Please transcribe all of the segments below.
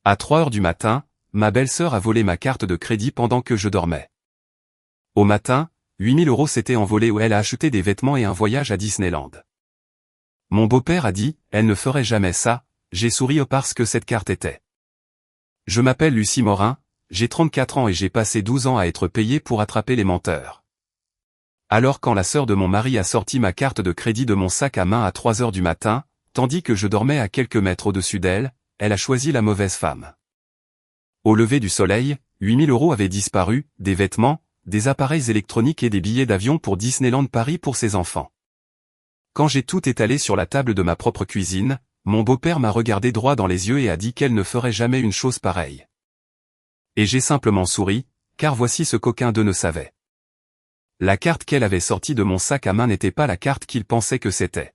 À 3 heures du matin, ma belle-sœur a volé ma carte de crédit pendant que je dormais. Au matin, 8 000 € s'étaient envolés où elle a acheté des vêtements et un voyage à Disneyland. Mon beau-père a dit, elle ne ferait jamais ça, j'ai souri parce que cette carte était. Je m'appelle Lucie Morin, j'ai 34 ans et j'ai passé 12 ans à être payée pour attraper les menteurs. Alors quand la sœur de mon mari a sorti ma carte de crédit de mon sac à main à 3 heures du matin, tandis que je dormais à quelques mètres au-dessus d'elle, elle a choisi la mauvaise femme. Au lever du soleil, 8 000 € avaient disparu, des vêtements, des appareils électroniques et des billets d'avion pour Disneyland Paris pour ses enfants. Quand j'ai tout étalé sur la table de ma propre cuisine, mon beau-père m'a regardé droit dans les yeux et a dit qu'elle ne ferait jamais une chose pareille. Et j'ai simplement souri, car voici ce qu'aucun d'eux ne savait. La carte qu'elle avait sortie de mon sac à main n'était pas la carte qu'il pensait que c'était.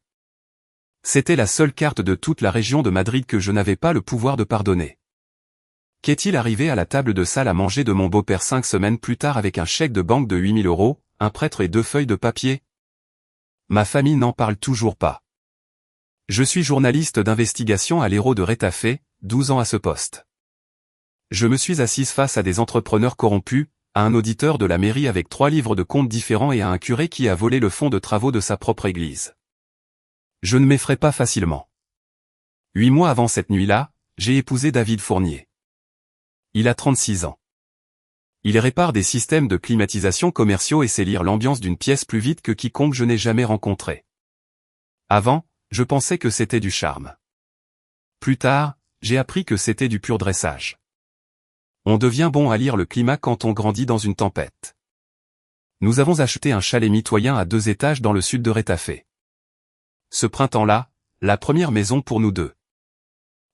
C'était la seule carte de toute la région de Madrid que je n'avais pas le pouvoir de pardonner. Qu'est-il arrivé à la table de salle à manger de mon beau-père 5 semaines plus tard avec un chèque de banque de 8 000 €, un prêtre et 2 feuilles de papier? Ma famille n'en parle toujours pas. Je suis journaliste d'investigation à l'Hérault de Rétafé, 12 ans à ce poste. Je me suis assise face à des entrepreneurs corrompus, à un auditeur de la mairie avec 3 livres de comptes différents et à un curé qui a volé le fonds de travaux de sa propre église. Je ne m'effraie pas facilement. 8 mois avant cette nuit-là, j'ai épousé David Fournier. Il a 36 ans. Il répare des systèmes de climatisation commerciaux et sait lire l'ambiance d'une pièce plus vite que quiconque je n'ai jamais rencontré. Avant, je pensais que c'était du charme. Plus tard, j'ai appris que c'était du pur dressage. On devient bon à lire le climat quand on grandit dans une tempête. Nous avons acheté un chalet mitoyen à 2 étages dans le sud de Rétafé. Ce printemps-là, la première maison pour nous deux.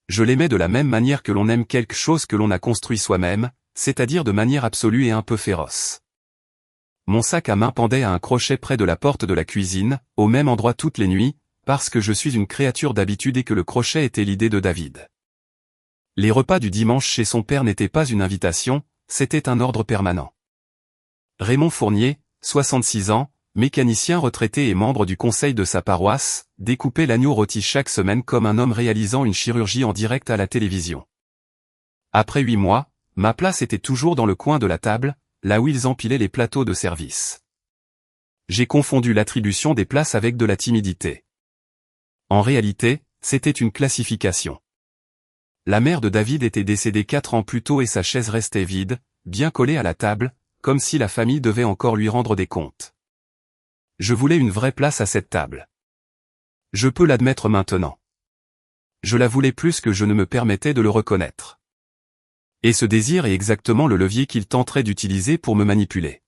Je l'aimais de la même manière que l'on aime quelque chose que l'on a construit soi-même, c'est-à-dire de manière absolue et un peu féroce. Mon sac à main pendait à un crochet près de la porte de la cuisine, au même endroit toutes les nuits, parce que je suis une créature d'habitude et que le crochet était l'idée de David. Les repas du dimanche chez son père n'étaient pas une invitation, c'était un ordre permanent. Raymond Fournier, 66 ans, mécanicien retraité et membre du conseil de sa paroisse, découpait l'agneau rôti chaque semaine comme un homme réalisant une chirurgie en direct à la télévision. Après 8 mois, ma place était toujours dans le coin de la table, là où ils empilaient les plateaux de service. J'ai confondu l'attribution des places avec de la timidité. En réalité, c'était une classification. La mère de David était décédée 4 ans plus tôt et sa chaise restait vide, bien collée à la table, comme si la famille devait encore lui rendre des comptes. Je voulais une vraie place à cette table. Je peux l'admettre maintenant. Je la voulais plus que je ne me permettais de le reconnaître. Et ce désir est exactement le levier qu'il tenterait d'utiliser pour me manipuler.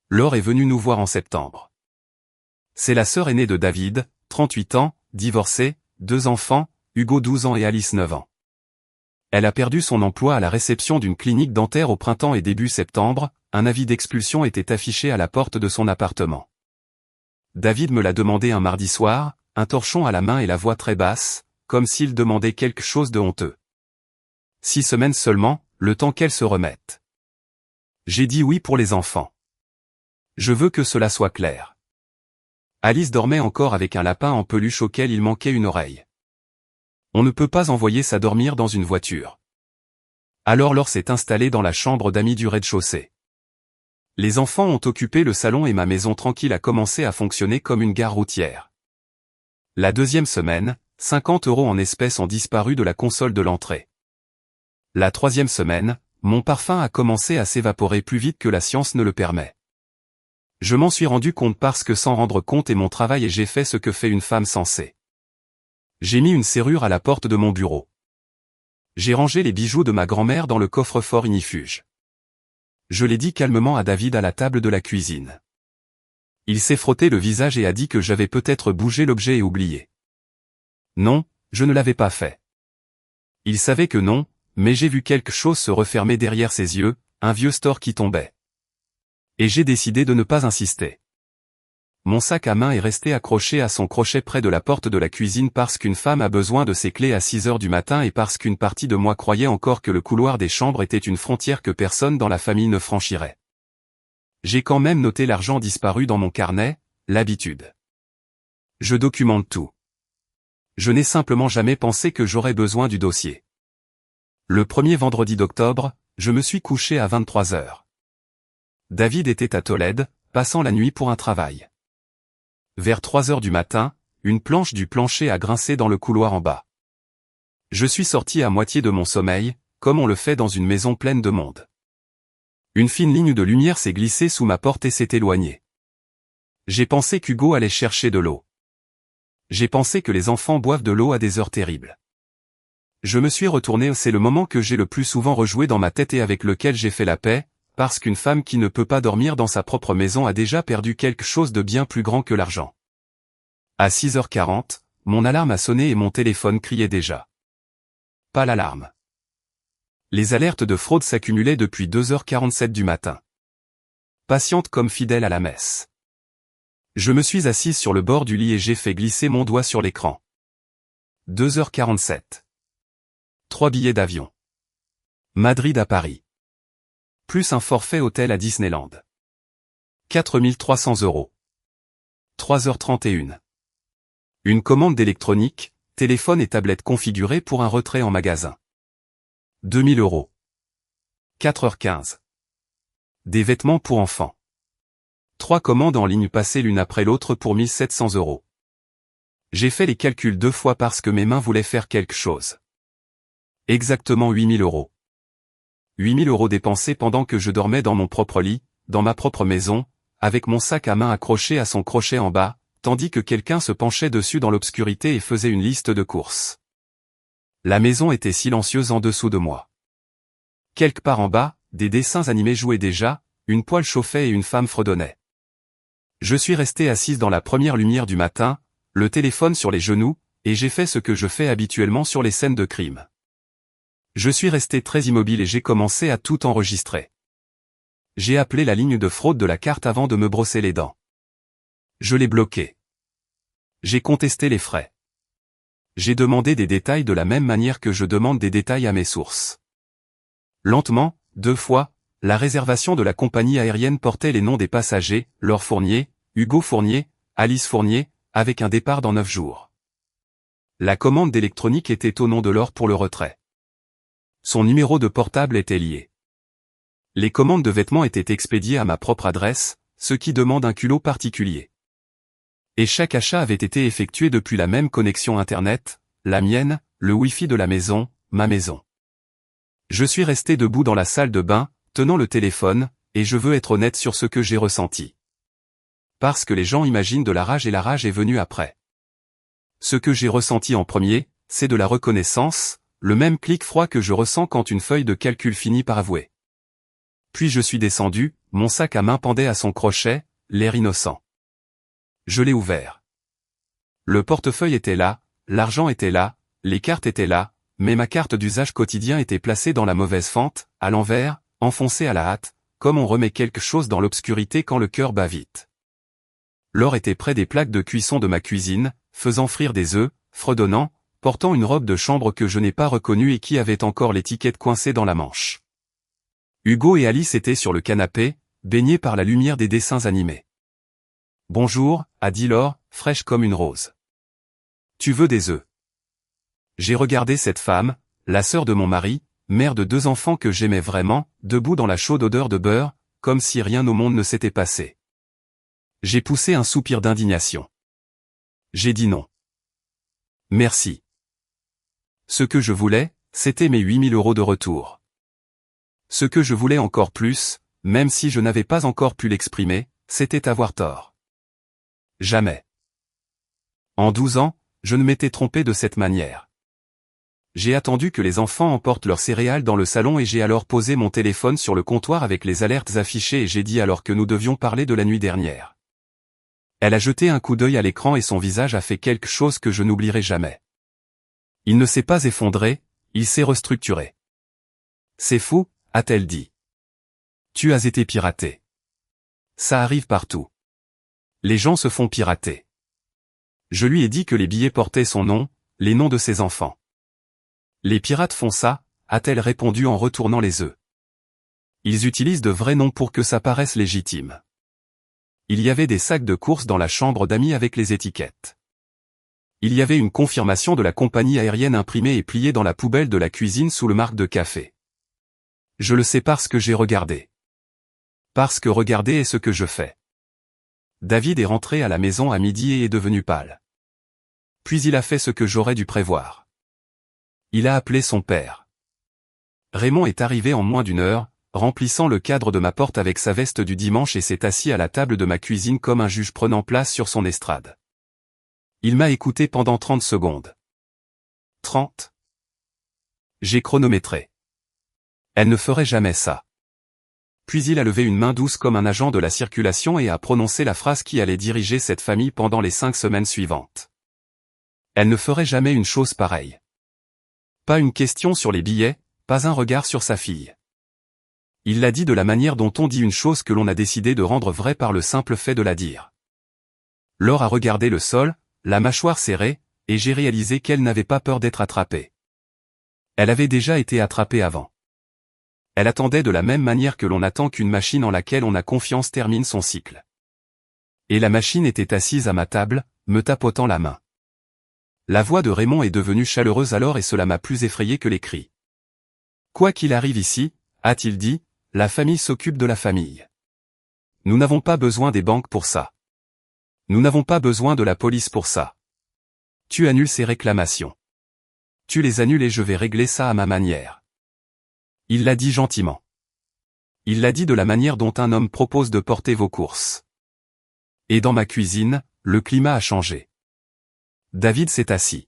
Laure est venue nous voir en septembre. C'est la sœur aînée de David, 38 ans, divorcée, 2 enfants, Hugo 12 ans et Alice 9 ans. Elle a perdu son emploi à la réception d'une clinique dentaire au printemps et début septembre, un avis d'expulsion était affiché à la porte de son appartement. David me l'a demandé un mardi soir, un torchon à la main et la voix très basse, comme s'il demandait quelque chose de honteux. 6 semaines seulement, le temps qu'elle se remette. J'ai dit oui pour les enfants. Je veux que cela soit clair. Alice dormait encore avec un lapin en peluche auquel il manquait une oreille. On ne peut pas envoyer ça dormir dans une voiture. Alors Laure s'est installée dans la chambre d'amis du rez-de-chaussée. Les enfants ont occupé le salon et ma maison tranquille a commencé à fonctionner comme une gare routière. La 2e semaine, 50 € en espèces ont disparu de la console de l'entrée. La 3e semaine, mon parfum a commencé à s'évaporer plus vite que la science ne le permet. Je m'en suis rendu compte parce que sans rendre compte est mon travail et j'ai fait ce que fait une femme sensée. J'ai mis une serrure à la porte de mon bureau. J'ai rangé les bijoux de ma grand-mère dans le coffre-fort ignifuge. Je l'ai dit calmement à David à la table de la cuisine. Il s'est frotté le visage et a dit que j'avais peut-être bougé l'objet et oublié. Non, je ne l'avais pas fait. Il savait que non, mais j'ai vu quelque chose se refermer derrière ses yeux, un vieux store qui tombait. Et j'ai décidé de ne pas insister. Mon sac à main est resté accroché à son crochet près de la porte de la cuisine parce qu'une femme a besoin de ses clés à 6 heures du matin et parce qu'une partie de moi croyait encore que le couloir des chambres était une frontière que personne dans la famille ne franchirait. J'ai quand même noté l'argent disparu dans mon carnet, l'habitude. Je documente tout. Je n'ai simplement jamais pensé que j'aurais besoin du dossier. Le premier vendredi d'octobre, je me suis couché à 23 heures. David était à Tolède, passant la nuit pour un travail. Vers 3 heures du matin, une planche du plancher a grincé dans le couloir en bas. Je suis sorti à moitié de mon sommeil, comme on le fait dans une maison pleine de monde. Une fine ligne de lumière s'est glissée sous ma porte et s'est éloignée. J'ai pensé qu'Hugo allait chercher de l'eau. J'ai pensé que les enfants boivent de l'eau à des heures terribles. Je me suis retourné, c'est le moment que j'ai le plus souvent rejoué dans ma tête et avec lequel j'ai fait la paix, parce qu'une femme qui ne peut pas dormir dans sa propre maison a déjà perdu quelque chose de bien plus grand que l'argent. À 6h40, mon alarme a sonné et mon téléphone criait déjà. Pas l'alarme. Les alertes de fraude s'accumulaient depuis 2h47 du matin. Patiente comme fidèle à la messe. Je me suis assise sur le bord du lit et j'ai fait glisser mon doigt sur l'écran. 2h47. 3 billets d'avion. Madrid à Paris. Plus un forfait hôtel à Disneyland. 4300 €. 3h31. Une commande d'électronique, téléphone et tablette configurée pour un retrait en magasin. 2000 €. 4h15. Des vêtements pour enfants. 3 commandes en ligne passées l'une après l'autre pour 1700 €. J'ai fait les calculs 2 fois parce que mes mains voulaient faire quelque chose. Exactement 8000 €. 8000 € dépensés pendant que je dormais dans mon propre lit, dans ma propre maison, avec mon sac à main accroché à son crochet en bas, tandis que quelqu'un se penchait dessus dans l'obscurité et faisait une liste de courses. La maison était silencieuse en dessous de moi. Quelque part en bas, des dessins animés jouaient déjà, une poêle chauffait et une femme fredonnait. Je suis resté assise dans la première lumière du matin, le téléphone sur les genoux, et j'ai fait ce que je fais habituellement sur les scènes de crime. Je suis resté très immobile et j'ai commencé à tout enregistrer. J'ai appelé la ligne de fraude de la carte avant de me brosser les dents. Je l'ai bloquée. J'ai contesté les frais. J'ai demandé des détails de la même manière que je demande des détails à mes sources. Lentement, 2 fois, la réservation de la compagnie aérienne portait les noms des passagers, Laure Fournier, Hugo Fournier, Alice Fournier, avec un départ dans 9 jours. La commande d'électronique était au nom de Laure pour le retrait. Son numéro de portable était lié. Les commandes de vêtements étaient expédiées à ma propre adresse, ce qui demande un culot particulier. Et chaque achat avait été effectué depuis la même connexion Internet, la mienne, le Wi-Fi de la maison, ma maison. Je suis resté debout dans la salle de bain, tenant le téléphone, et je veux être honnête sur ce que j'ai ressenti. Parce que les gens imaginent de la rage et la rage est venue après. Ce que j'ai ressenti en premier, c'est de la reconnaissance, le même clic froid que je ressens quand une feuille de calcul finit par avouer. Puis je suis descendu, mon sac à main pendait à son crochet, l'air innocent. Je l'ai ouvert. Le portefeuille était là, l'argent était là, les cartes étaient là, mais ma carte d'usage quotidien était placée dans la mauvaise fente, à l'envers, enfoncée à la hâte, comme on remet quelque chose dans l'obscurité quand le cœur bat vite. Laure était près des plaques de cuisson de ma cuisine, faisant frire des œufs, fredonnant, portant une robe de chambre que je n'ai pas reconnue et qui avait encore l'étiquette coincée dans la manche. Hugo et Alice étaient sur le canapé, baignés par la lumière des dessins animés. « Bonjour », a dit Laure, fraîche comme une rose. « Tu veux des œufs ?» J'ai regardé cette femme, la sœur de mon mari, mère de 2 enfants que j'aimais vraiment, debout dans la chaude odeur de beurre, comme si rien au monde ne s'était passé. J'ai poussé un soupir d'indignation. J'ai dit non. Merci. Ce que je voulais, c'était mes 8000 € de retour. Ce que je voulais encore plus, même si je n'avais pas encore pu l'exprimer, c'était avoir tort. Jamais. En 12 ans, je ne m'étais trompé de cette manière. J'ai attendu que les enfants emportent leurs céréales dans le salon et j'ai alors posé mon téléphone sur le comptoir avec les alertes affichées et j'ai dit alors que nous devions parler de la nuit dernière. Elle a jeté un coup d'œil à l'écran et son visage a fait quelque chose que je n'oublierai jamais. Il ne s'est pas effondré, il s'est restructuré. C'est fou, a-t-elle dit. Tu as été piraté. Ça arrive partout. Les gens se font pirater. Je lui ai dit que les billets portaient son nom, les noms de ses enfants. Les pirates font ça, a-t-elle répondu en retournant les œufs. Ils utilisent de vrais noms pour que ça paraisse légitime. Il y avait des sacs de courses dans la chambre d'amis avec les étiquettes. Il y avait une confirmation de la compagnie aérienne imprimée et pliée dans la poubelle de la cuisine sous le marque de café. Je le sais parce que j'ai regardé. Parce que regarder est ce que je fais. David est rentré à la maison à midi et est devenu pâle. Puis il a fait ce que j'aurais dû prévoir. Il a appelé son père. Raymond est arrivé en moins d'une heure, remplissant le cadre de ma porte avec sa veste du dimanche et s'est assis à la table de ma cuisine comme un juge prenant place sur son estrade. Il m'a écouté pendant 30 secondes. 30. J'ai chronométré. Elle ne ferait jamais ça. Puis il a levé une main douce comme un agent de la circulation et a prononcé la phrase qui allait diriger cette famille pendant les 5 semaines suivantes. Elle ne ferait jamais une chose pareille. Pas une question sur les billets, pas un regard sur sa fille. Il l'a dit de la manière dont on dit une chose que l'on a décidé de rendre vraie par le simple fait de la dire. Laure a regardé le sol, la mâchoire serrée, et j'ai réalisé qu'elle n'avait pas peur d'être attrapée. Elle avait déjà été attrapée avant. Elle attendait de la même manière que l'on attend qu'une machine en laquelle on a confiance termine son cycle. Et la machine était assise à ma table, me tapotant la main. La voix de Raymond est devenue chaleureuse alors et cela m'a plus effrayé que les cris. Quoi qu'il arrive ici, a-t-il dit, la famille s'occupe de la famille. Nous n'avons pas besoin des banques pour ça. Nous n'avons pas besoin de la police pour ça. Tu annules ces réclamations. Tu les annules et je vais régler ça à ma manière. Il l'a dit gentiment. Il l'a dit de la manière dont un homme propose de porter vos courses. Et dans ma cuisine, le climat a changé. David s'est assis.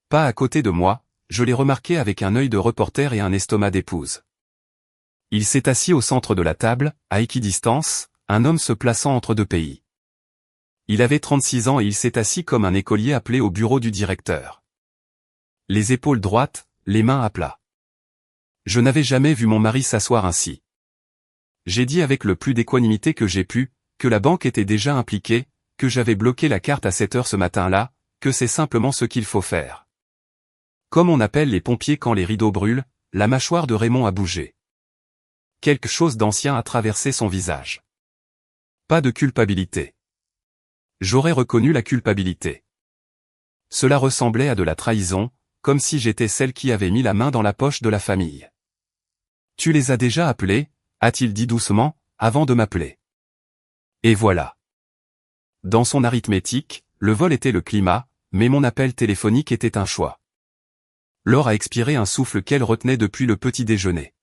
Pas à côté de moi, je l'ai remarqué avec un œil de reporter et un estomac d'épouse. Il s'est assis au centre de la table, à équidistance, un homme se plaçant entre deux pays. Il avait 36 ans et il s'est assis comme un écolier appelé au bureau du directeur. Les épaules droites, les mains à plat. Je n'avais jamais vu mon mari s'asseoir ainsi. J'ai dit avec le plus d'équanimité que j'ai pu, que la banque était déjà impliquée, que j'avais bloqué la carte à 7 heures ce matin-là, que c'est simplement ce qu'il faut faire. Comme on appelle les pompiers quand les rideaux brûlent, la mâchoire de Raymond a bougé. Quelque chose d'ancien a traversé son visage. Pas de culpabilité. J'aurais reconnu la culpabilité. Cela ressemblait à de la trahison, comme si j'étais celle qui avait mis la main dans la poche de la famille. Tu les as déjà appelés, a-t-il dit doucement, avant de m'appeler. Et voilà. Dans son arithmétique, le vol était le climat, mais mon appel téléphonique était un choix. Laure a expiré un souffle qu'elle retenait depuis le petit déjeuner.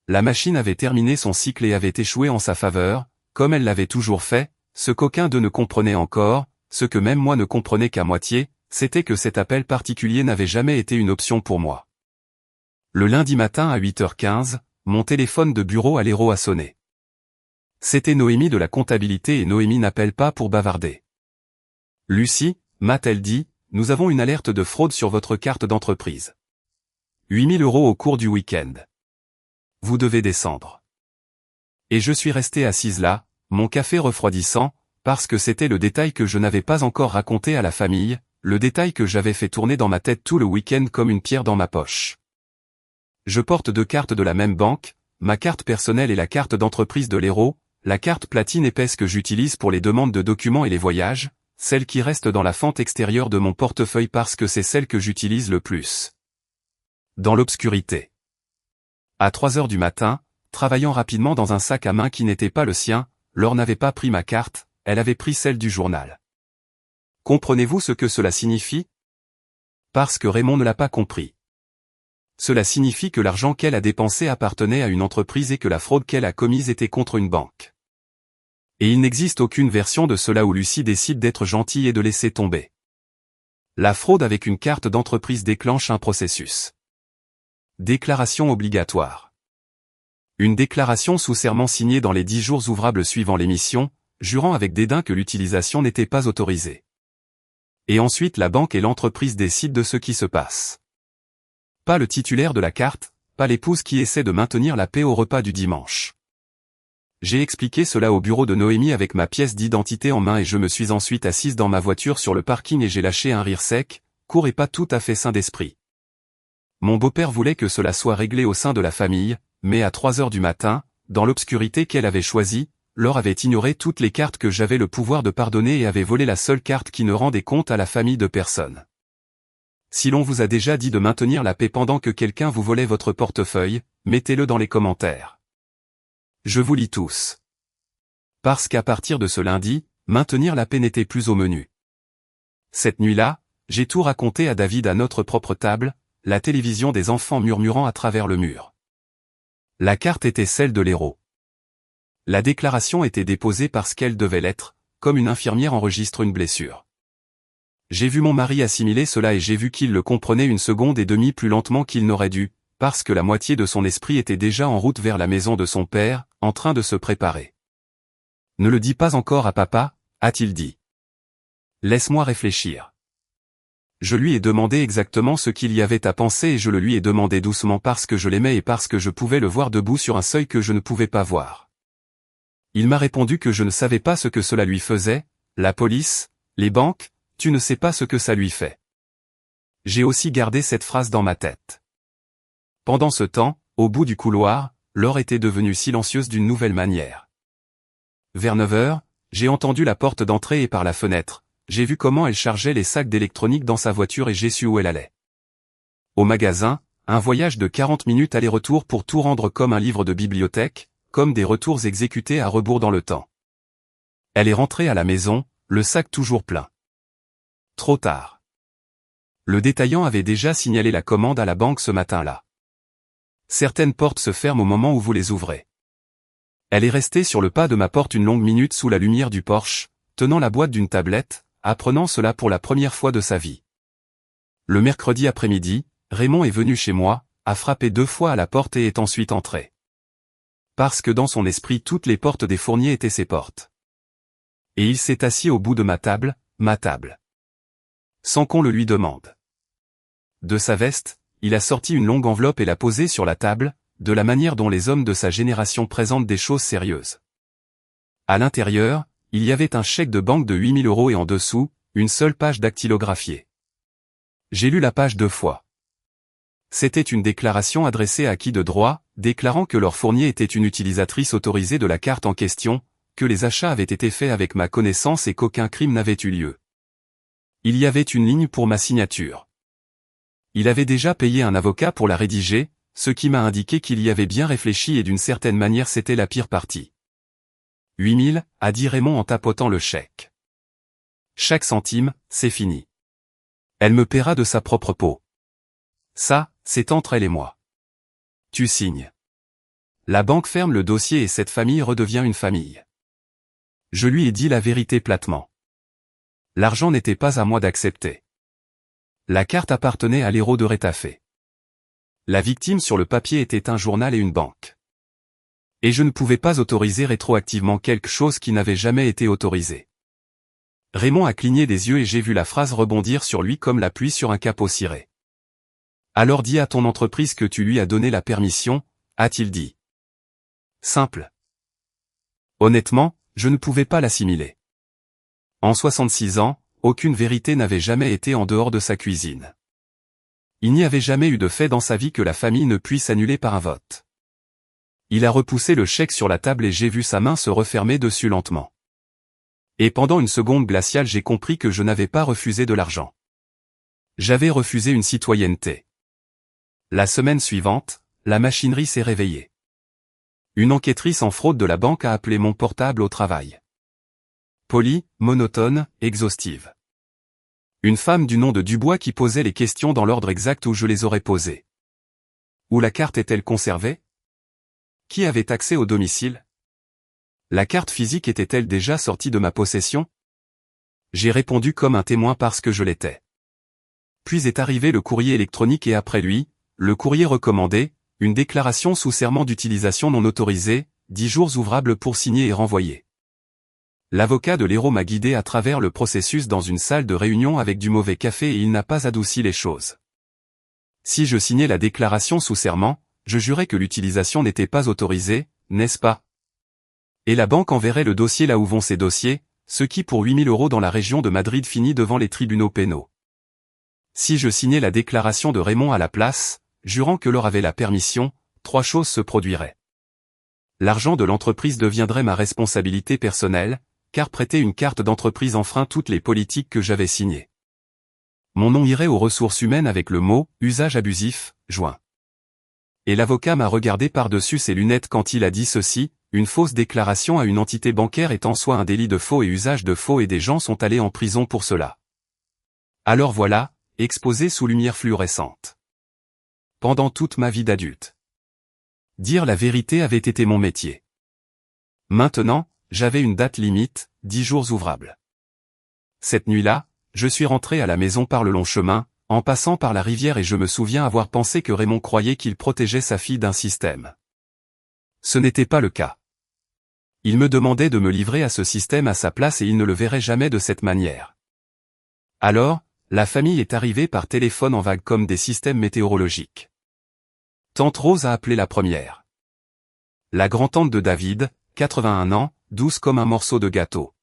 La machine avait terminé son cycle et avait échoué en sa faveur, comme elle l'avait toujours fait, ce qu'aucun d'eux ne comprenait encore, ce que même moi ne comprenais qu'à moitié, c'était que cet appel particulier n'avait jamais été une option pour moi. Le lundi matin à 8h15, mon téléphone de bureau à l'Hérault a sonné. C'était Noémie de la comptabilité et Noémie n'appelle pas pour bavarder. Lucie, m'a-t-elle dit, nous avons une alerte de fraude sur votre carte d'entreprise. 8 000 € au cours du week-end. Vous devez descendre. Et je suis resté assise là, mon café refroidissant, parce que c'était le détail que je n'avais pas encore raconté à la famille, le détail que j'avais fait tourner dans ma tête tout le week-end comme une pierre dans ma poche. Je porte 2 cartes de la même banque, ma carte personnelle et la carte d'entreprise de l'Hérault, la carte platine épaisse que j'utilise pour les demandes de documents et les voyages, celle qui reste dans la fente extérieure de mon portefeuille parce que c'est celle que j'utilise le plus. Dans l'obscurité. À 3 heures du matin, travaillant rapidement dans un sac à main qui n'était pas le sien, Laure n'avait pas pris ma carte, elle avait pris celle du journal. Comprenez-vous ce que cela signifie? Parce que Raymond ne l'a pas compris. Cela signifie que l'argent qu'elle a dépensé appartenait à une entreprise et que la fraude qu'elle a commise était contre une banque. Et il n'existe aucune version de cela où Lucie décide d'être gentille et de laisser tomber. La fraude avec une carte d'entreprise déclenche un processus. Déclaration obligatoire. Une déclaration sous serment signée dans les 10 jours ouvrables suivant l'émission, jurant avec dédain que l'utilisation n'était pas autorisée. Et ensuite la banque et l'entreprise décident de ce qui se passe. Pas le titulaire de la carte, pas l'épouse qui essaie de maintenir la paix au repas du dimanche. J'ai expliqué cela au bureau de Noémie avec ma pièce d'identité en main et je me suis ensuite assise dans ma voiture sur le parking et j'ai lâché un rire sec, court et pas tout à fait sain d'esprit. Mon beau-père voulait que cela soit réglé au sein de la famille, mais à 3 heures du matin, dans l'obscurité qu'elle avait choisie, Laure avait ignoré toutes les cartes que j'avais le pouvoir de pardonner et avait volé la seule carte qui ne rendait compte à la famille de personne. Si l'on vous a déjà dit de maintenir la paix pendant que quelqu'un vous volait votre portefeuille, mettez-le dans les commentaires. Je vous lis tous. Parce qu'à partir de ce lundi, maintenir la paix n'était plus au menu. Cette nuit-là, j'ai tout raconté à David à notre propre table, la télévision des enfants murmurant à travers le mur. La carte était celle de l'héros. La déclaration était déposée parce qu'elle devait l'être, comme une infirmière enregistre une blessure. J'ai vu mon mari assimiler cela et j'ai vu qu'il le comprenait une seconde et demie plus lentement qu'il n'aurait dû, parce que la moitié de son esprit était déjà en route vers la maison de son père, en train de se préparer. « Ne le dis pas encore à papa », a-t-il dit. « Laisse-moi réfléchir. » Je lui ai demandé exactement ce qu'il y avait à penser et je le lui ai demandé doucement parce que je l'aimais et parce que je pouvais le voir debout sur un seuil que je ne pouvais pas voir. Il m'a répondu que je ne savais pas ce que cela lui faisait, la police, les banques, tu ne sais pas ce que ça lui fait. J'ai aussi gardé cette phrase dans ma tête. Pendant ce temps, au bout du couloir, Laure était devenue silencieuse d'une nouvelle manière. Vers 9 heures, j'ai entendu la porte d'entrée et par la fenêtre, j'ai vu comment elle chargeait les sacs d'électronique dans sa voiture et j'ai su où elle allait. Au magasin, un voyage de 40 minutes aller-retour pour tout rendre comme un livre de bibliothèque, comme des retours exécutés à rebours dans le temps. Elle est rentrée à la maison, le sac toujours plein. Trop tard. Le détaillant avait déjà signalé la commande à la banque ce matin-là. Certaines portes se ferment au moment où vous les ouvrez. Elle est restée sur le pas de ma porte une longue minute sous la lumière du porche, tenant la boîte d'une tablette, apprenant cela pour la première fois de sa vie. Le mercredi après-midi, Raymond est venu chez moi, a frappé 2 fois à la porte et est ensuite entré. Parce que dans son esprit toutes les portes des fourniers étaient ses portes. Et il s'est assis au bout de ma table, sans qu'on le lui demande. De sa veste, il a sorti une longue enveloppe et l'a posée sur la table, de la manière dont les hommes de sa génération présentent des choses sérieuses. À l'intérieur, il y avait un chèque de banque de 8 000 € et en dessous, une seule page dactylographiée. J'ai lu la page 2 fois. C'était une déclaration adressée à qui de droit, déclarant que Laure Fournier était une utilisatrice autorisée de la carte en question, que les achats avaient été faits avec ma connaissance et qu'aucun crime n'avait eu lieu. Il y avait une ligne pour ma signature. Il avait déjà payé un avocat pour la rédiger, ce qui m'a indiqué qu'il y avait bien réfléchi et d'une certaine manière c'était la pire partie. 8 000, a dit Raymond en tapotant le chèque. Chaque centime, c'est fini. Elle me paiera de sa propre peau. Ça, c'est entre elle et moi. Tu signes. La banque ferme le dossier et cette famille redevient une famille. Je lui ai dit la vérité platement. L'argent n'était pas à moi d'accepter. La carte appartenait à l'héros de Rétafé. La victime sur le papier était un journal et une banque. Et je ne pouvais pas autoriser rétroactivement quelque chose qui n'avait jamais été autorisé. Raymond a cligné des yeux et j'ai vu la phrase rebondir sur lui comme la pluie sur un capot ciré. Alors dis à ton entreprise que tu lui as donné la permission, a-t-il dit. Simple. Honnêtement, je ne pouvais pas l'assimiler. En 66 ans, aucune vérité n'avait jamais été en dehors de sa cuisine. Il n'y avait jamais eu de fait dans sa vie que la famille ne puisse annuler par un vote. Il a repoussé le chèque sur la table et j'ai vu sa main se refermer dessus lentement. Et pendant une seconde glaciale j'ai compris que je n'avais pas refusé de l'argent. J'avais refusé une citoyenneté. La semaine suivante, la machinerie s'est réveillée. Une enquêtrice en fraude de la banque a appelé mon portable au travail. Polie, monotone, exhaustive. Une femme du nom de Dubois qui posait les questions dans l'ordre exact où je les aurais posées. Où la carte est-elle conservée? Qui avait accès au domicile? La carte physique était-elle déjà sortie de ma possession? J'ai répondu comme un témoin parce que je l'étais. Puis est arrivé le courrier électronique et après lui, le courrier recommandé, une déclaration sous serment d'utilisation non autorisée, 10 jours ouvrables pour signer et renvoyer. L'avocat de l'héros m'a guidé à travers le processus dans une salle de réunion avec du mauvais café et il n'a pas adouci les choses. Si je signais la déclaration sous serment, je jurais que l'utilisation n'était pas autorisée, n'est-ce pas? Et la banque enverrait le dossier là où vont ces dossiers, ce qui pour 8 000 € dans la région de Madrid finit devant les tribunaux pénaux. Si je signais la déclaration de Raymond à la place, jurant que Laure avait la permission, 3 choses se produiraient. L'argent de l'entreprise deviendrait ma responsabilité personnelle, car prêter une carte d'entreprise enfreint toutes les politiques que j'avais signées. Mon nom irait aux ressources humaines avec le mot « usage abusif » joint. Et l'avocat m'a regardé par-dessus ses lunettes quand il a dit ceci: une fausse déclaration à une entité bancaire est en soi un délit de faux et usage de faux et des gens sont allés en prison pour cela. Alors voilà, exposé sous lumière fluorescente. Pendant toute ma vie d'adulte. Dire la vérité avait été mon métier. Maintenant, j'avais une date limite, 10 jours ouvrables. Cette nuit-là, je suis rentré à la maison par le long chemin, en passant par la rivière et je me souviens avoir pensé que Raymond croyait qu'il protégeait sa fille d'un système. Ce n'était pas le cas. Il me demandait de me livrer à ce système à sa place et il ne le verrait jamais de cette manière. Alors, la famille est arrivée par téléphone en vague comme des systèmes météorologiques. Tante Rose a appelé la première. La grand-tante de David, 81 ans, douce comme un morceau de gâteau.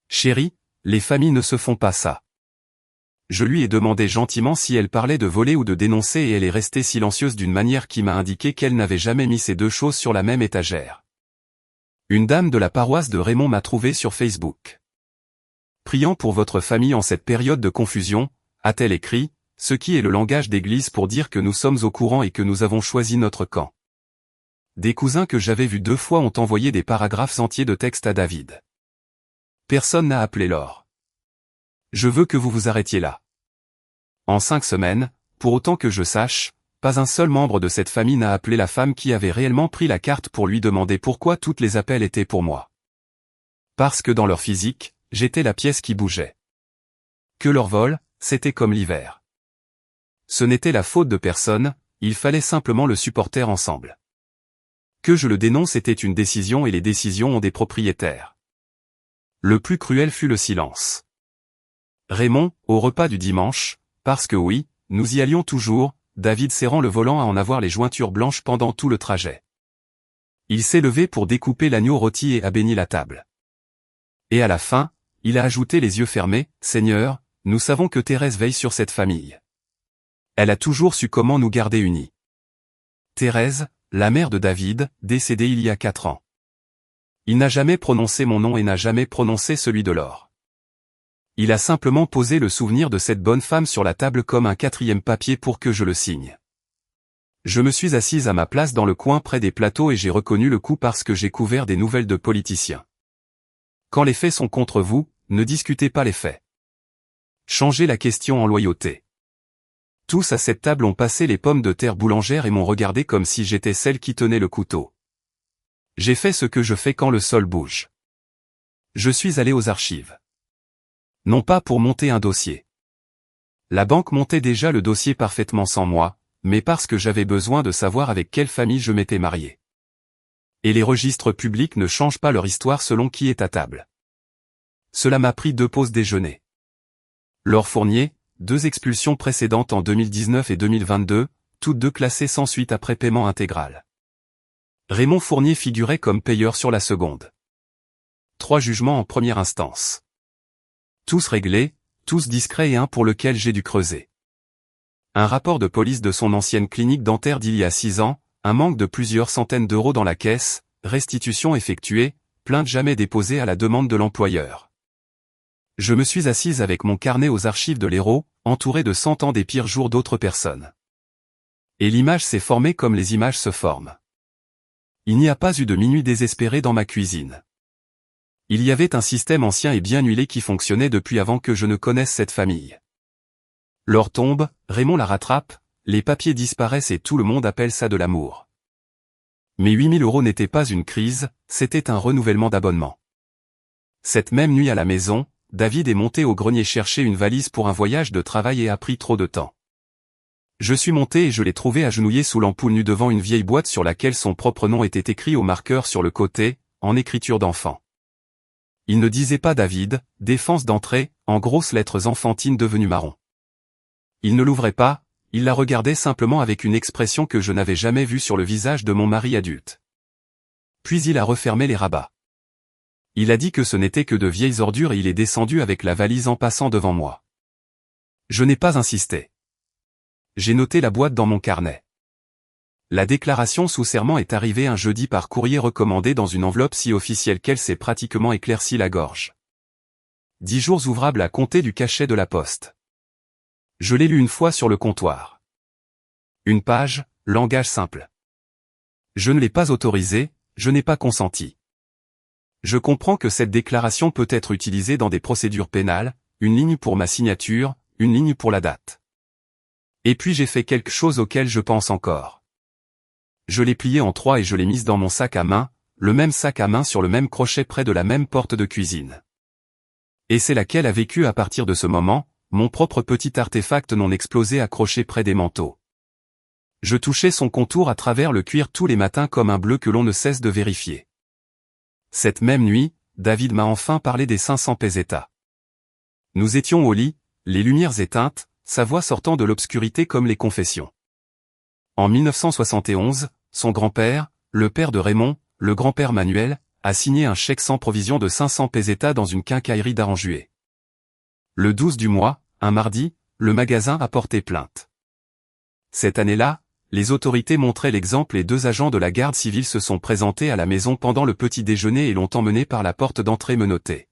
Chérie, les familles ne se font pas ça. Je lui ai demandé gentiment si elle parlait de voler ou de dénoncer et elle est restée silencieuse d'une manière qui m'a indiqué qu'elle n'avait jamais mis ces deux choses sur la même étagère. Une dame de la paroisse de Raymond m'a trouvé sur Facebook. Priant pour votre famille en cette période de confusion, a-t-elle écrit, ce qui est le langage d'église pour dire que nous sommes au courant et que nous avons choisi notre camp. Des cousins que j'avais vus 2 fois ont envoyé des paragraphes entiers de texte à David. Personne n'a appelé Laure. Je veux que vous vous arrêtiez là. En 5 semaines, pour autant que je sache, pas un seul membre de cette famille n'a appelé la femme qui avait réellement pris la carte pour lui demander pourquoi toutes les appels étaient pour moi. Parce que dans leur physique, j'étais la pièce qui bougeait. Que leur vol, c'était comme l'hiver. Ce n'était la faute de personne, il fallait simplement le supporter ensemble. Que je le dénonce était une décision et les décisions ont des propriétaires. Le plus cruel fut le silence. Raymond, au repas du dimanche, parce que oui, nous y allions toujours, David serrant le volant à en avoir les jointures blanches pendant tout le trajet. Il s'est levé pour découper l'agneau rôti et a béni la table. Et à la fin, il a ajouté les yeux fermés, « Seigneur, nous savons que Thérèse veille sur cette famille. Elle a toujours su comment nous garder unis. » Thérèse, la mère de David, décédée il y a 4 ans. Il n'a jamais prononcé mon nom et n'a jamais prononcé celui de Laure. Il a simplement posé le souvenir de cette bonne femme sur la table comme un 4e papier pour que je le signe. Je me suis assise à ma place dans le coin près des plateaux et j'ai reconnu le coup parce que j'ai couvert des nouvelles de politiciens. Quand les faits sont contre vous, ne discutez pas les faits. Changez la question en loyauté. Tous à cette table ont passé les pommes de terre boulangères et m'ont regardé comme si j'étais celle qui tenait le couteau. J'ai fait ce que je fais quand le sol bouge. Je suis allé aux archives. Non pas pour monter un dossier. La banque montait déjà le dossier parfaitement sans moi, mais parce que j'avais besoin de savoir avec quelle famille je m'étais marié. Et les registres publics ne changent pas leur histoire selon qui est à table. Cela m'a pris 2 pauses déjeuner. Laure Fournier, 2 expulsions précédentes en 2019 et 2022, toutes 2 classées sans suite après paiement intégral. Raymond Fournier figurait comme payeur sur la seconde. 3 jugements en première instance. Tous réglés, tous discrets et un pour lequel j'ai dû creuser. Un rapport de police de son ancienne clinique dentaire d'il y a 6 ans, un manque de plusieurs centaines d'euros dans la caisse, restitution effectuée, plainte jamais déposée à la demande de l'employeur. Je me suis assise avec mon carnet aux archives de l'Hérault, entouré de 100 ans des pires jours d'autres personnes. Et l'image s'est formée comme les images se forment. Il n'y a pas eu de minuit désespéré dans ma cuisine. Il y avait un système ancien et bien huilé qui fonctionnait depuis avant que je ne connaisse cette famille. Laure tombe, Raymond la rattrape, les papiers disparaissent et tout le monde appelle ça de l'amour. Mais 8 000 € n'était pas une crise, c'était un renouvellement d'abonnement. Cette même nuit à la maison, David est monté au grenier chercher une valise pour un voyage de travail et a pris trop de temps. Je suis monté et je l'ai trouvé agenouillé sous l'ampoule nue devant une vieille boîte sur laquelle son propre nom était écrit au marqueur sur le côté, en écriture d'enfant. Il ne disait pas David, défense d'entrée, en grosses lettres enfantines devenues marron. Il ne l'ouvrait pas, il la regardait simplement avec une expression que je n'avais jamais vue sur le visage de mon mari adulte. Puis il a refermé les rabats. Il a dit que ce n'était que de vieilles ordures et il est descendu avec la valise en passant devant moi. Je n'ai pas insisté. J'ai noté la boîte dans mon carnet. La déclaration sous serment est arrivée un jeudi par courrier recommandé dans une enveloppe si officielle qu'elle s'est pratiquement éclairci la gorge. 10 jours ouvrables à compter du cachet de la poste. Je l'ai lu une fois sur le comptoir. Une page, langage simple. Je ne l'ai pas autorisé, je n'ai pas consenti. Je comprends que cette déclaration peut être utilisée dans des procédures pénales, une ligne pour ma signature, une ligne pour la date. Et puis j'ai fait quelque chose auquel je pense encore. Je l'ai pliée en 3 et je l'ai mise dans mon sac à main, le même sac à main sur le même crochet près de la même porte de cuisine. Et c'est laquelle a vécu à partir de ce moment, mon propre petit artefact non explosé accroché près des manteaux. Je touchais son contour à travers le cuir tous les matins comme un bleu que l'on ne cesse de vérifier. Cette même nuit, David m'a enfin parlé des 500 pesetas. Nous étions au lit, les lumières éteintes, sa voix sortant de l'obscurité comme les confessions. En 1971, son grand-père, le père de Raymond, le grand-père Manuel, a signé un chèque sans provision de 500 pesetas dans une quincaillerie d'Aranjuez. Le 12 du mois, un mardi, le magasin a porté plainte. Cette année-là, les autorités montraient l'exemple et 2 agents de la garde civile se sont présentés à la maison pendant le petit déjeuner et l'ont emmené par la porte d'entrée menottée.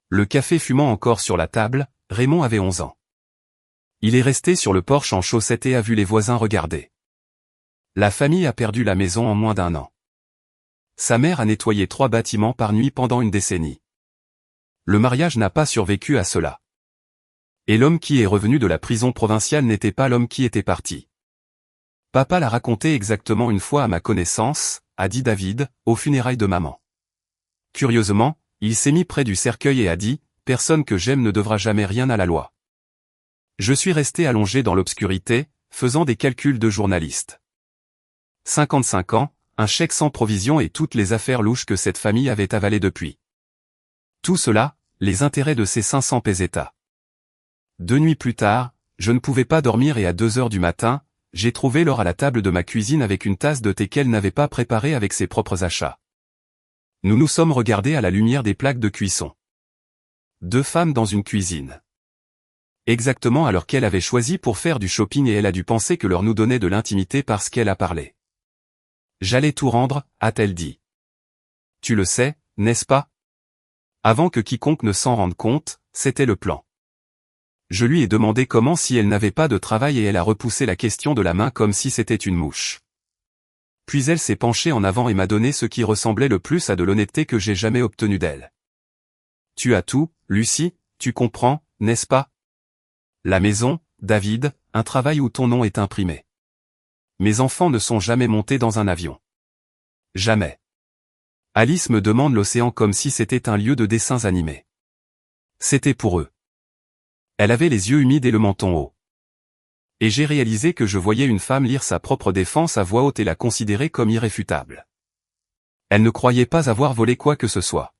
Le café fumant encore sur la table, Raymond avait 11 ans. Il est resté sur le porche en chaussettes et a vu les voisins regarder. La famille a perdu la maison en moins d'1 an. Sa mère a nettoyé 3 bâtiments par nuit pendant une décennie. Le mariage n'a pas survécu à cela. Et l'homme qui est revenu de la prison provinciale n'était pas l'homme qui était parti. Papa l'a raconté exactement une fois à ma connaissance, a dit David, aux funérailles de maman. Curieusement, il s'est mis près du cercueil et a dit, « Personne que j'aime ne devra jamais rien à la loi. » Je suis resté allongé dans l'obscurité, faisant des calculs de journaliste. 55 ans, un chèque sans provision et toutes les affaires louches que cette famille avait avalées depuis. Tout cela, les intérêts de ces 500 pesetas. 2 nuits plus tard, je ne pouvais pas dormir et à 2 heures du matin, j'ai trouvé Laure à la table de ma cuisine avec une tasse de thé qu'elle n'avait pas préparée avec ses propres achats. Nous nous sommes regardés à la lumière des plaques de cuisson. 2 femmes dans une cuisine. Exactement à l'heure qu'elle avait choisi pour faire du shopping et elle a dû penser que l'heure nous donnait de l'intimité parce qu'elle a parlé. J'allais tout rendre, a-t-elle dit. Tu le sais, n'est-ce pas? Avant que quiconque ne s'en rende compte, c'était le plan. Je lui ai demandé comment si elle n'avait pas de travail et elle a repoussé la question de la main comme si c'était une mouche. Puis elle s'est penchée en avant et m'a donné ce qui ressemblait le plus à de l'honnêteté que j'ai jamais obtenu d'elle. Tu as tout, Lucie, tu comprends, n'est-ce pas? La maison, David, un travail où ton nom est imprimé. Mes enfants ne sont jamais montés dans un avion. Jamais. Alice me demande l'océan comme si c'était un lieu de dessins animés. C'était pour eux. Elle avait les yeux humides et le menton haut. Et j'ai réalisé que je voyais une femme lire sa propre défense à voix haute et la considérer comme irréfutable. Elle ne croyait pas avoir volé quoi que ce soit.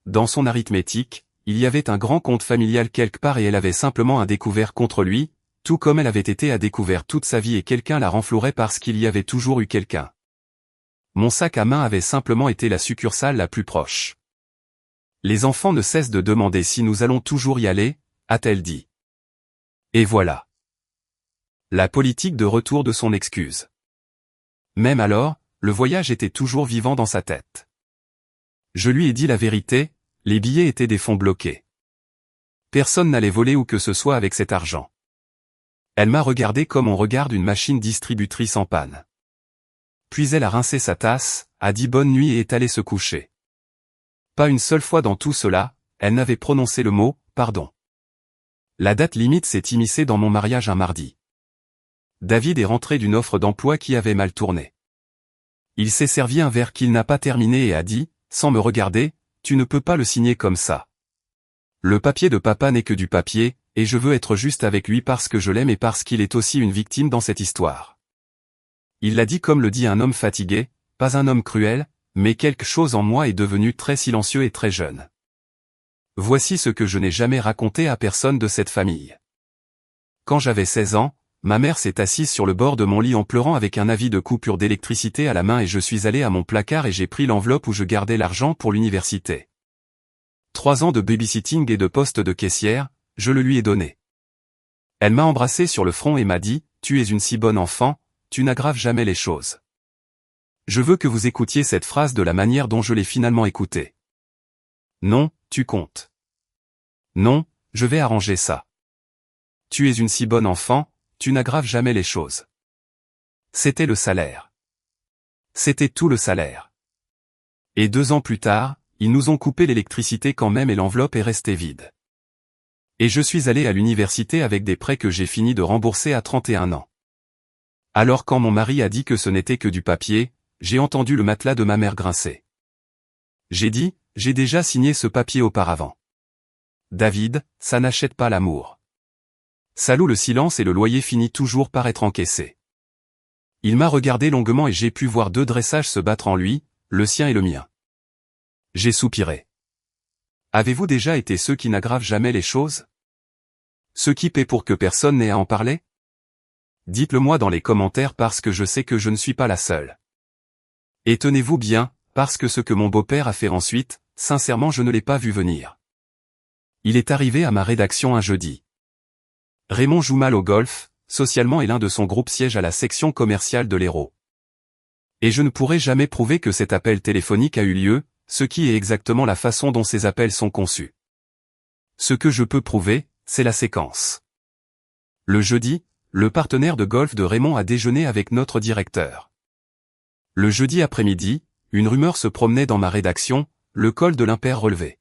Dans son arithmétique, il y avait un grand compte familial quelque part et elle avait simplement un découvert contre lui, tout comme elle avait été à découvert toute sa vie et quelqu'un la renflouait parce qu'il y avait toujours eu quelqu'un. Mon sac à main avait simplement été la succursale la plus proche. Les enfants ne cessent de demander si nous allons toujours y aller, a-t-elle dit. Et voilà. La politique de retour de son excuse. Même alors, le voyage était toujours vivant dans sa tête. Je lui ai dit la vérité, les billets étaient des fonds bloqués. Personne n'allait voler où que ce soit avec cet argent. Elle m'a regardé comme on regarde une machine distributrice en panne. Puis elle a rincé sa tasse, a dit bonne nuit et est allée se coucher. Pas une seule fois dans tout cela, elle n'avait prononcé le mot « pardon ». La date limite s'est immiscée dans mon mariage un mardi. David est rentré d'une offre d'emploi qui avait mal tourné. Il s'est servi un verre qu'il n'a pas terminé et a dit, sans me regarder, « Tu ne peux pas le signer comme ça. Le papier de papa n'est que du papier, et je veux être juste avec lui parce que je l'aime et parce qu'il est aussi une victime dans cette histoire. » Il l'a dit comme le dit un homme fatigué, pas un homme cruel, mais quelque chose en moi est devenu très silencieux et très jeune. Voici ce que je n'ai jamais raconté à personne de cette famille. Quand j'avais 16 ans, ma mère s'est assise sur le bord de mon lit en pleurant avec un avis de coupure d'électricité à la main et je suis allé à mon placard et j'ai pris l'enveloppe où je gardais l'argent pour l'université. 3 ans de babysitting et de poste de caissière, je le lui ai donné. Elle m'a embrassé sur le front et m'a dit, « Tu es une si bonne enfant, tu n'aggraves jamais les choses. Je veux que vous écoutiez cette phrase de la manière dont je l'ai finalement écoutée. Non, tu comptes. Non, je vais arranger ça. Tu es une si bonne enfant, tu n'aggraves jamais les choses. C'était le salaire. C'était tout le salaire. Et 2 ans plus tard, ils nous ont coupé l'électricité quand même et l'enveloppe est restée vide. Et je suis allé à l'université avec des prêts que j'ai fini de rembourser à 31 ans. Alors quand mon mari a dit que ce n'était que du papier, j'ai entendu le matelas de ma mère grincer. J'ai dit, j'ai déjà signé ce papier auparavant. David, ça n'achète pas l'amour. Ça loue le silence et le loyer finit toujours par être encaissé. Il m'a regardé longuement et j'ai pu voir 2 dressages se battre en lui, le sien et le mien. J'ai soupiré. Avez-vous déjà été ceux qui n'aggravent jamais les choses? Ceux qui paient pour que personne n'ait à en parler? Dites-le moi dans les commentaires parce que je sais que je ne suis pas la seule. Et tenez-vous bien, parce que ce que mon beau-père a fait ensuite, sincèrement je ne l'ai pas vu venir. Il est arrivé à ma rédaction un jeudi. Raymond joue mal au golf, socialement et l'un de son groupe siège à la section commerciale de l'Hérault. Et je ne pourrai jamais prouver que cet appel téléphonique a eu lieu, ce qui est exactement la façon dont ces appels sont conçus. Ce que je peux prouver, c'est la séquence. Le jeudi, le partenaire de golf de Raymond a déjeuné avec notre directeur. Le jeudi après-midi, une rumeur se promenait dans ma rédaction, le col de l'impair relevé.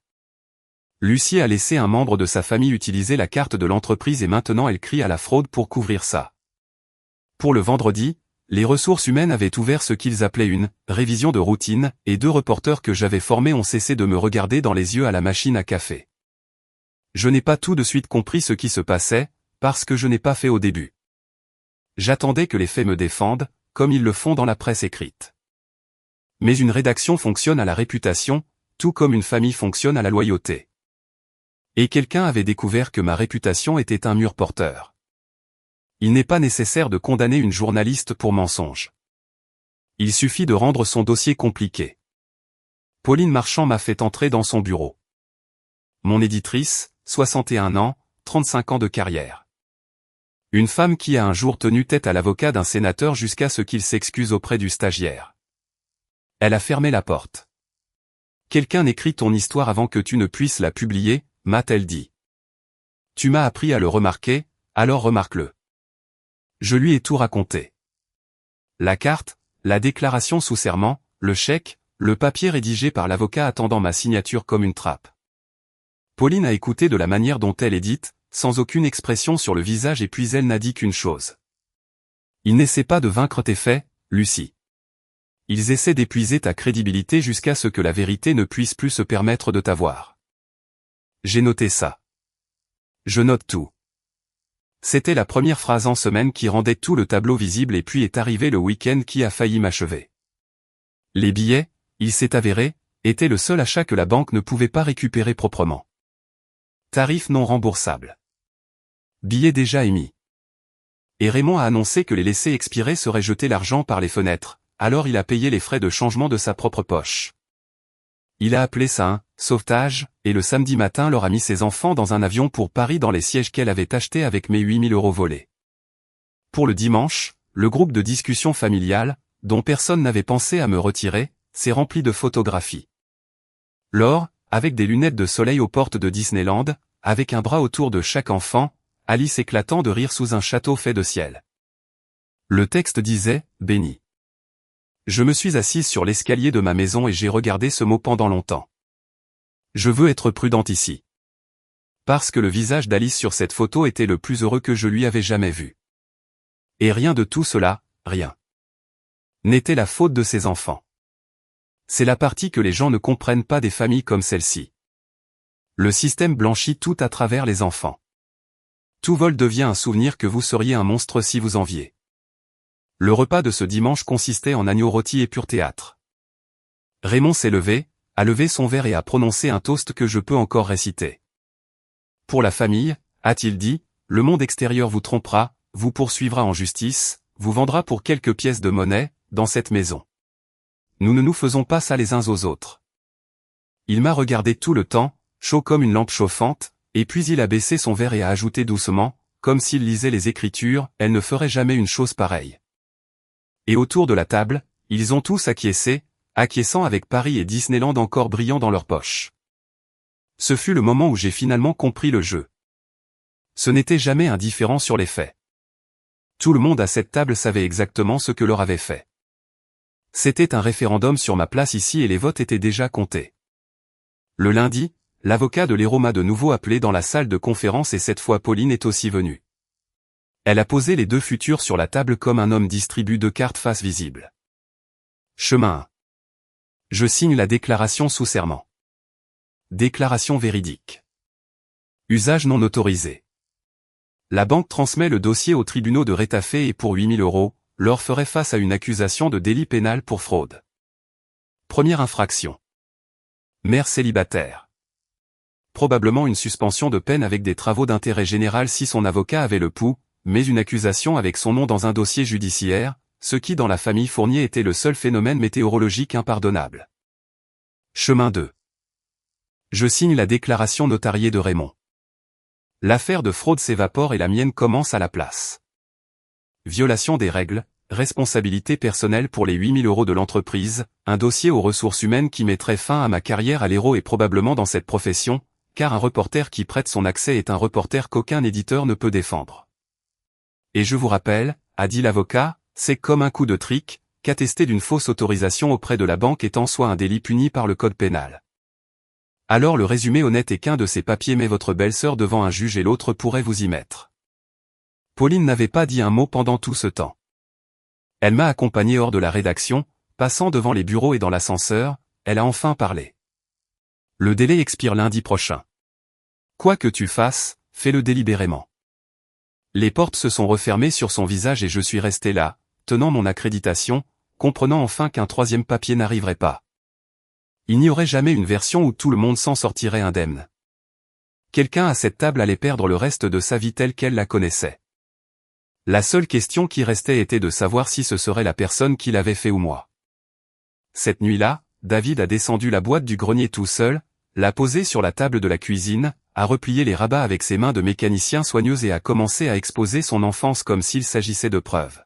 Lucie a laissé un membre de sa famille utiliser la carte de l'entreprise et maintenant elle crie à la fraude pour couvrir ça. Pour le vendredi, les ressources humaines avaient ouvert ce qu'ils appelaient une révision de routine, et 2 reporters que j'avais formés ont cessé de me regarder dans les yeux à la machine à café. Je n'ai pas tout de suite compris ce qui se passait, parce que je n'ai pas fait au début. J'attendais que les faits me défendent, comme ils le font dans la presse écrite. Mais une rédaction fonctionne à la réputation, tout comme une famille fonctionne à la loyauté. Et quelqu'un avait découvert que ma réputation était un mur porteur. Il n'est pas nécessaire de condamner une journaliste pour mensonge. Il suffit de rendre son dossier compliqué. Pauline Marchand m'a fait entrer dans son bureau. Mon éditrice, 61 ans, 35 ans de carrière. Une femme qui a un jour tenu tête à l'avocat d'un sénateur jusqu'à ce qu'il s'excuse auprès du stagiaire. Elle a fermé la porte. Quelqu'un écrit ton histoire avant que tu ne puisses la publier, m'a-t-elle dit. Tu m'as appris à le remarquer, alors remarque-le. Je lui ai tout raconté. La carte, la déclaration sous serment, le chèque, le papier rédigé par l'avocat attendant ma signature comme une trappe. Pauline a écouté de la manière dont elle est dite, sans aucune expression sur le visage et puis elle n'a dit qu'une chose. Ils n'essaient pas de vaincre tes faits, Lucie. Ils essaient d'épuiser ta crédibilité jusqu'à ce que la vérité ne puisse plus se permettre de t'avoir. J'ai noté ça. Je note tout. C'était la première phrase en semaine qui rendait tout le tableau visible et puis est arrivé le week-end qui a failli m'achever. Les billets, il s'est avéré, étaient le seul achat que la banque ne pouvait pas récupérer proprement. Tarif non remboursable. Billets déjà émis. Et Raymond a annoncé que les laissés expirer seraient jetés l'argent par les fenêtres, alors il a payé les frais de changement de sa propre poche. Il a appelé ça un « sauvetage » et le samedi matin leur a mis ses enfants dans un avion pour Paris dans les sièges qu'elle avait achetés avec mes 8 000 € volés. Pour le dimanche, le groupe de discussion familiale, dont personne n'avait pensé à me retirer, s'est rempli de photographies. Laure, avec des lunettes de soleil aux portes de Disneyland, avec un bras autour de chaque enfant, Alice éclatant de rire sous un château fait de ciel. Le texte disait « béni ». Je me suis assise sur l'escalier de ma maison et j'ai regardé ce mot pendant longtemps. Je veux être prudente ici. Parce que le visage d'Alice sur cette photo était le plus heureux que je lui avais jamais vu. Et rien de tout cela, rien. N'était la faute de ses enfants. C'est la partie que les gens ne comprennent pas des familles comme celle-ci. Le système blanchit tout à travers les enfants. Tout vol devient un souvenir que vous seriez un monstre si vous enviez. Le repas de ce dimanche consistait en agneau rôti et pur théâtre. Raymond s'est levé, a levé son verre et a prononcé un toast que je peux encore réciter. Pour la famille, a-t-il dit, le monde extérieur vous trompera, vous poursuivra en justice, vous vendra pour quelques pièces de monnaie, dans cette maison. Nous ne nous faisons pas ça les uns aux autres. Il m'a regardé tout le temps, chaud comme une lampe chauffante, et puis il a baissé son verre et a ajouté doucement, comme s'il lisait les Écritures, elle ne ferait jamais une chose pareille. Et autour de la table, ils ont tous acquiescé, acquiesçant avec Paris et Disneyland encore brillant dans leurs poches. Ce fut le moment où j'ai finalement compris le jeu. Ce n'était jamais indifférent sur les faits. Tout le monde à cette table savait exactement ce que leur avait fait. C'était un référendum sur ma place ici et les votes étaient déjà comptés. Le lundi, l'avocat de l'héros m'a de nouveau appelé dans la salle de conférence et cette fois Pauline est aussi venue. Elle a posé les deux futurs sur la table comme un homme distribue deux cartes face visible. Chemin 1. Je signe la déclaration sous serment. Déclaration véridique. Usage non autorisé. La banque transmet le dossier aux tribunaux de Rétafé et pour 8 000 €, leur ferait face à une accusation de délit pénal pour fraude. Première infraction. Mère célibataire. Probablement une suspension de peine avec des travaux d'intérêt général si son avocat avait le pouls, mais une accusation avec son nom dans un dossier judiciaire, ce qui dans la famille Fournier était le seul phénomène météorologique impardonnable. Chemin 2. Je signe la déclaration notariée de Raymond. L'affaire de fraude s'évapore et la mienne commence à la place. Violation des règles, responsabilité personnelle pour les 8 000 € de l'entreprise, un dossier aux ressources humaines qui mettrait fin à ma carrière à l'héros et probablement dans cette profession, car un reporter qui prête son accès est un reporter qu'aucun éditeur ne peut défendre. Et je vous rappelle, a dit l'avocat, c'est comme un coup de trick, qu'attester d'une fausse autorisation auprès de la banque est en soi un délit puni par le code pénal. Alors le résumé honnête est qu'un de ces papiers met votre belle-sœur devant un juge et l'autre pourrait vous y mettre. Pauline n'avait pas dit un mot pendant tout ce temps. Elle m'a accompagné hors de la rédaction, passant devant les bureaux et dans l'ascenseur, elle a enfin parlé. Le délai expire lundi prochain. Quoi que tu fasses, fais-le délibérément. Les portes se sont refermées sur son visage et je suis resté là, tenant mon accréditation, comprenant enfin qu'un troisième papier n'arriverait pas. Il n'y aurait jamais une version où tout le monde s'en sortirait indemne. Quelqu'un à cette table allait perdre le reste de sa vie telle qu'elle la connaissait. La seule question qui restait était de savoir si ce serait la personne qui l'avait fait ou moi. Cette nuit-là, David a descendu la boîte du grenier tout seul, l'a posée sur la table de la cuisine, a replié les rabats avec ses mains de mécanicien soigneuse et a commencé à exposer son enfance comme s'il s'agissait de preuves.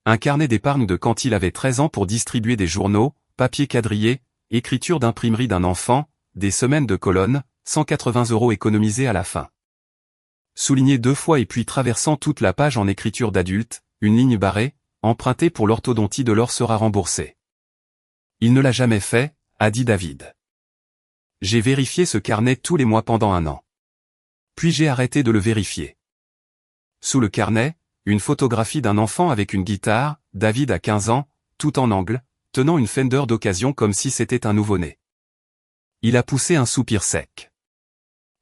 Un carnet d'épargne de quand il avait 13 ans pour distribuer des journaux, papier quadrillé, écriture d'imprimerie d'un enfant, des semaines de colonnes, 180 € économisés à la fin. Souligné 2 fois et puis traversant toute la page en écriture d'adulte, une ligne barrée, empruntée pour l'orthodontie de l'or sera remboursée. Il ne l'a jamais fait, a dit David. J'ai vérifié ce carnet tous les mois pendant 1 an. Puis j'ai arrêté de le vérifier. Sous le carnet, une photographie d'un enfant avec une guitare, David a 15 ans, tout en angle, tenant une Fender d'occasion comme si c'était un nouveau-né. Il a poussé un soupir sec.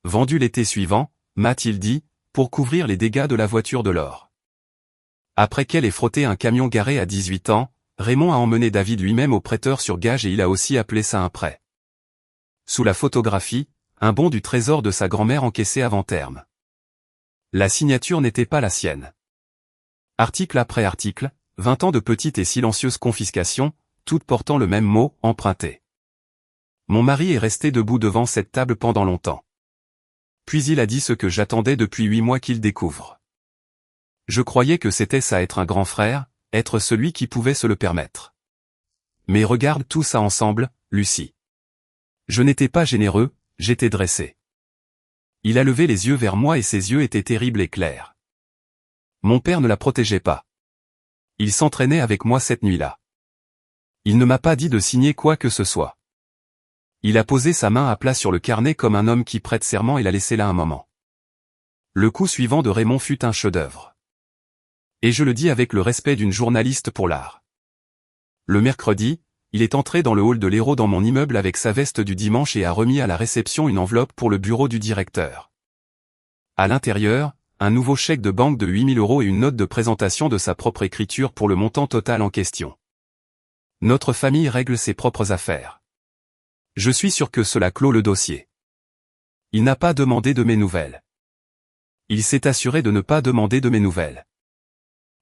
Vendu l'été suivant, m'a-t-il dit, pour couvrir les dégâts de la voiture de l'or. Après qu'elle ait frotté un camion garé à 18 ans, Raymond a emmené David lui-même au prêteur sur gage et il a aussi appelé ça un prêt. Sous la photographie, un bon du trésor de sa grand-mère encaissé avant terme. La signature n'était pas la sienne. Article après article, 20 ans de petite et silencieuse confiscation, toutes portant le même mot, emprunté. Mon mari est resté debout devant cette table pendant longtemps. Puis il a dit ce que j'attendais depuis 8 mois qu'il découvre. Je croyais que c'était ça être un grand frère, être celui qui pouvait se le permettre. Mais regarde tout ça ensemble, Lucie. Je n'étais pas généreux, j'étais dressé. Il a levé les yeux vers moi et ses yeux étaient terribles et clairs. Mon père ne la protégeait pas. Il s'entraînait avec moi cette nuit-là. Il ne m'a pas dit de signer quoi que ce soit. Il a posé sa main à plat sur le carnet comme un homme qui prête serment et l'a laissé là un moment. Le coup suivant de Raymond fut un chef-d'œuvre. Et je le dis avec le respect d'une journaliste pour l'art. Le mercredi, il est entré dans le hall de l'Hérault dans mon immeuble avec sa veste du dimanche et a remis à la réception une enveloppe pour le bureau du directeur. À l'intérieur, un nouveau chèque de banque de 8 000 € et une note de présentation de sa propre écriture pour le montant total en question. Notre famille règle ses propres affaires. Je suis sûr que cela clôt le dossier. Il n'a pas demandé de mes nouvelles. Il s'est assuré de ne pas demander de mes nouvelles.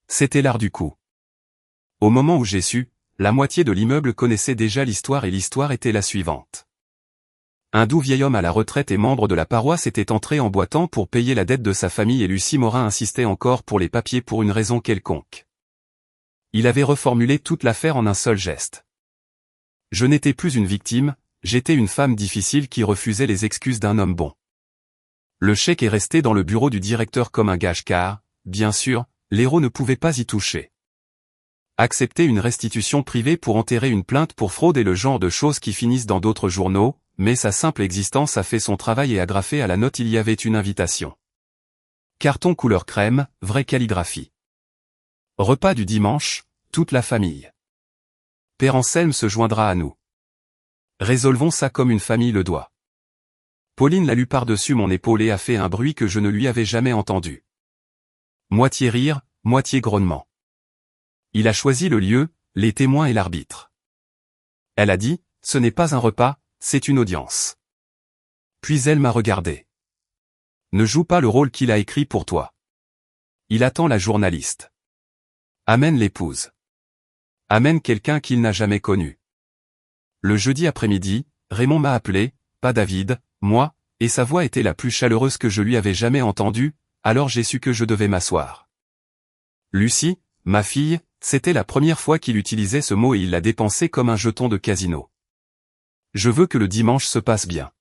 C'était l'art du coup. Au moment où j'ai su, la moitié de l'immeuble connaissait déjà l'histoire et l'histoire était la suivante. Un doux vieil homme à la retraite et membre de la paroisse était entré en boitant pour payer la dette de sa famille et Lucie Morin insistait encore pour les papiers pour une raison quelconque. Il avait reformulé toute l'affaire en un seul geste. Je n'étais plus une victime, j'étais une femme difficile qui refusait les excuses d'un homme bon. Le chèque est resté dans le bureau du directeur comme un gage car, bien sûr, l'héros ne pouvait pas y toucher. Accepter une restitution privée pour enterrer une plainte pour fraude est le genre de choses qui finissent dans d'autres journaux, mais sa simple existence a fait son travail et agrafé à la note il y avait une invitation. Carton couleur crème, vraie calligraphie. Repas du dimanche, toute la famille. Père Anselme se joindra à nous. Résolvons ça comme une famille le doit. Pauline l'a lu par-dessus mon épaule et a fait un bruit que je ne lui avais jamais entendu. Moitié rire, moitié grognement. Il a choisi le lieu, les témoins et l'arbitre. Elle a dit, ce n'est pas un repas, c'est une audience. Puis elle m'a regardé. Ne joue pas le rôle qu'il a écrit pour toi. Il attend la journaliste. Amène l'épouse. Amène quelqu'un qu'il n'a jamais connu. Le jeudi après-midi, Raymond m'a appelé, pas David, moi, et sa voix était la plus chaleureuse que je lui avais jamais entendue, alors j'ai su que je devais m'asseoir. Lucie, ma fille, c'était la première fois qu'il utilisait ce mot et il l'a dépensé comme un jeton de casino. Je veux que le dimanche se passe bien.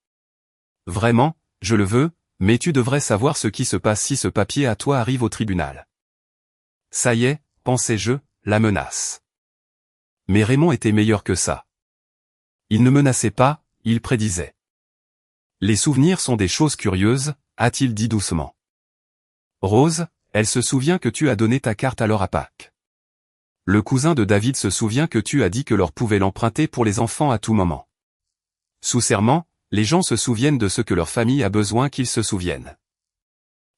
Vraiment, je le veux, mais tu devrais savoir ce qui se passe si ce papier à toi arrive au tribunal. Ça y est, pensais-je, la menace. Mais Raymond était meilleur que ça. Il ne menaçait pas, il prédisait. Les souvenirs sont des choses curieuses, a-t-il dit doucement. Rose, elle se souvient que tu as donné ta carte alors à Pâques. Le cousin de David se souvient que tu as dit que leur pouvait l'emprunter pour les enfants à tout moment. Sous serment, les gens se souviennent de ce que leur famille a besoin qu'ils se souviennent.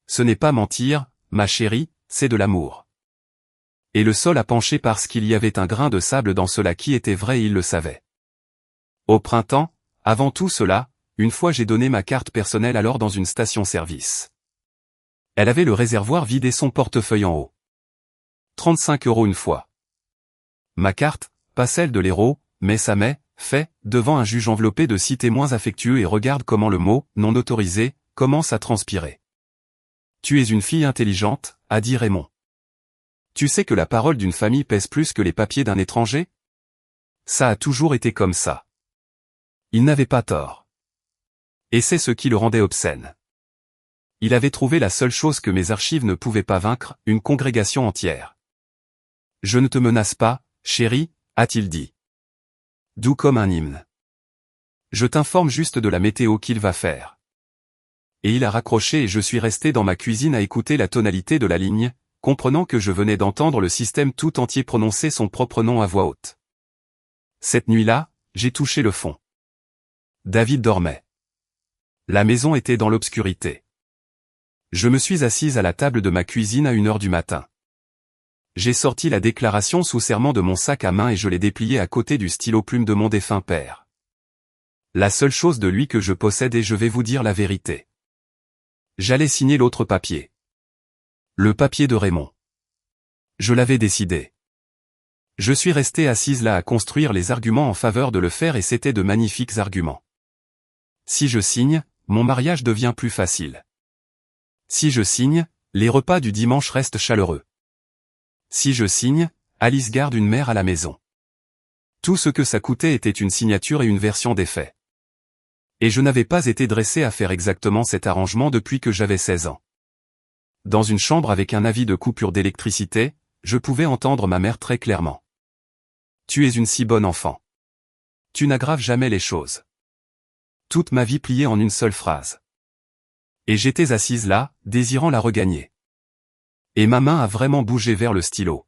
Ce n'est pas mentir, ma chérie, c'est de l'amour. Et le sol a penché parce qu'il y avait un grain de sable dans cela qui était vrai et il le savait. Au printemps, avant tout cela, une fois j'ai donné ma carte personnelle alors dans une station-service. Elle avait le réservoir vide et son portefeuille en haut. 35 € une fois. Ma carte, pas celle de l'héros, mais ça m'est, fait, devant un juge enveloppé de 6 témoins affectueux et regarde comment le mot, non autorisé, commence à transpirer. Tu es une fille intelligente, a dit Raymond. Tu sais que la parole d'une famille pèse plus que les papiers d'un étranger? Ça a toujours été comme ça. Il n'avait pas tort. Et c'est ce qui le rendait obscène. Il avait trouvé la seule chose que mes archives ne pouvaient pas vaincre, une congrégation entière. Je ne te menace pas, chérie, a-t-il dit. Doux comme un hymne. Je t'informe juste de la météo qu'il va faire. Et il a raccroché et je suis resté dans ma cuisine à écouter la tonalité de la ligne, comprenant que je venais d'entendre le système tout entier prononcer son propre nom à voix haute. Cette nuit-là, j'ai touché le fond. David dormait. La maison était dans l'obscurité. Je me suis assise à la table de ma cuisine à 1 h du matin. J'ai sorti la déclaration sous serment de mon sac à main et je l'ai dépliée à côté du stylo plume de mon défunt père. La seule chose de lui que je possède et je vais vous dire la vérité. J'allais signer l'autre papier. Le papier de Raymond. Je l'avais décidé. Je suis restée assise là à construire les arguments en faveur de le faire et c'était de magnifiques arguments. Si je signe, mon mariage devient plus facile. Si je signe, les repas du dimanche restent chaleureux. Si je signe, Alice garde une mère à la maison. Tout ce que ça coûtait était une signature et une version des faits. Et je n'avais pas été dressé à faire exactement cet arrangement depuis que j'avais 16 ans. Dans une chambre avec un avis de coupure d'électricité, je pouvais entendre ma mère très clairement. Tu es une si bonne enfant. Tu n'aggraves jamais les choses. Toute ma vie pliée en une seule phrase. Et j'étais assise là, désirant la regagner. Et ma main a vraiment bougé vers le stylo.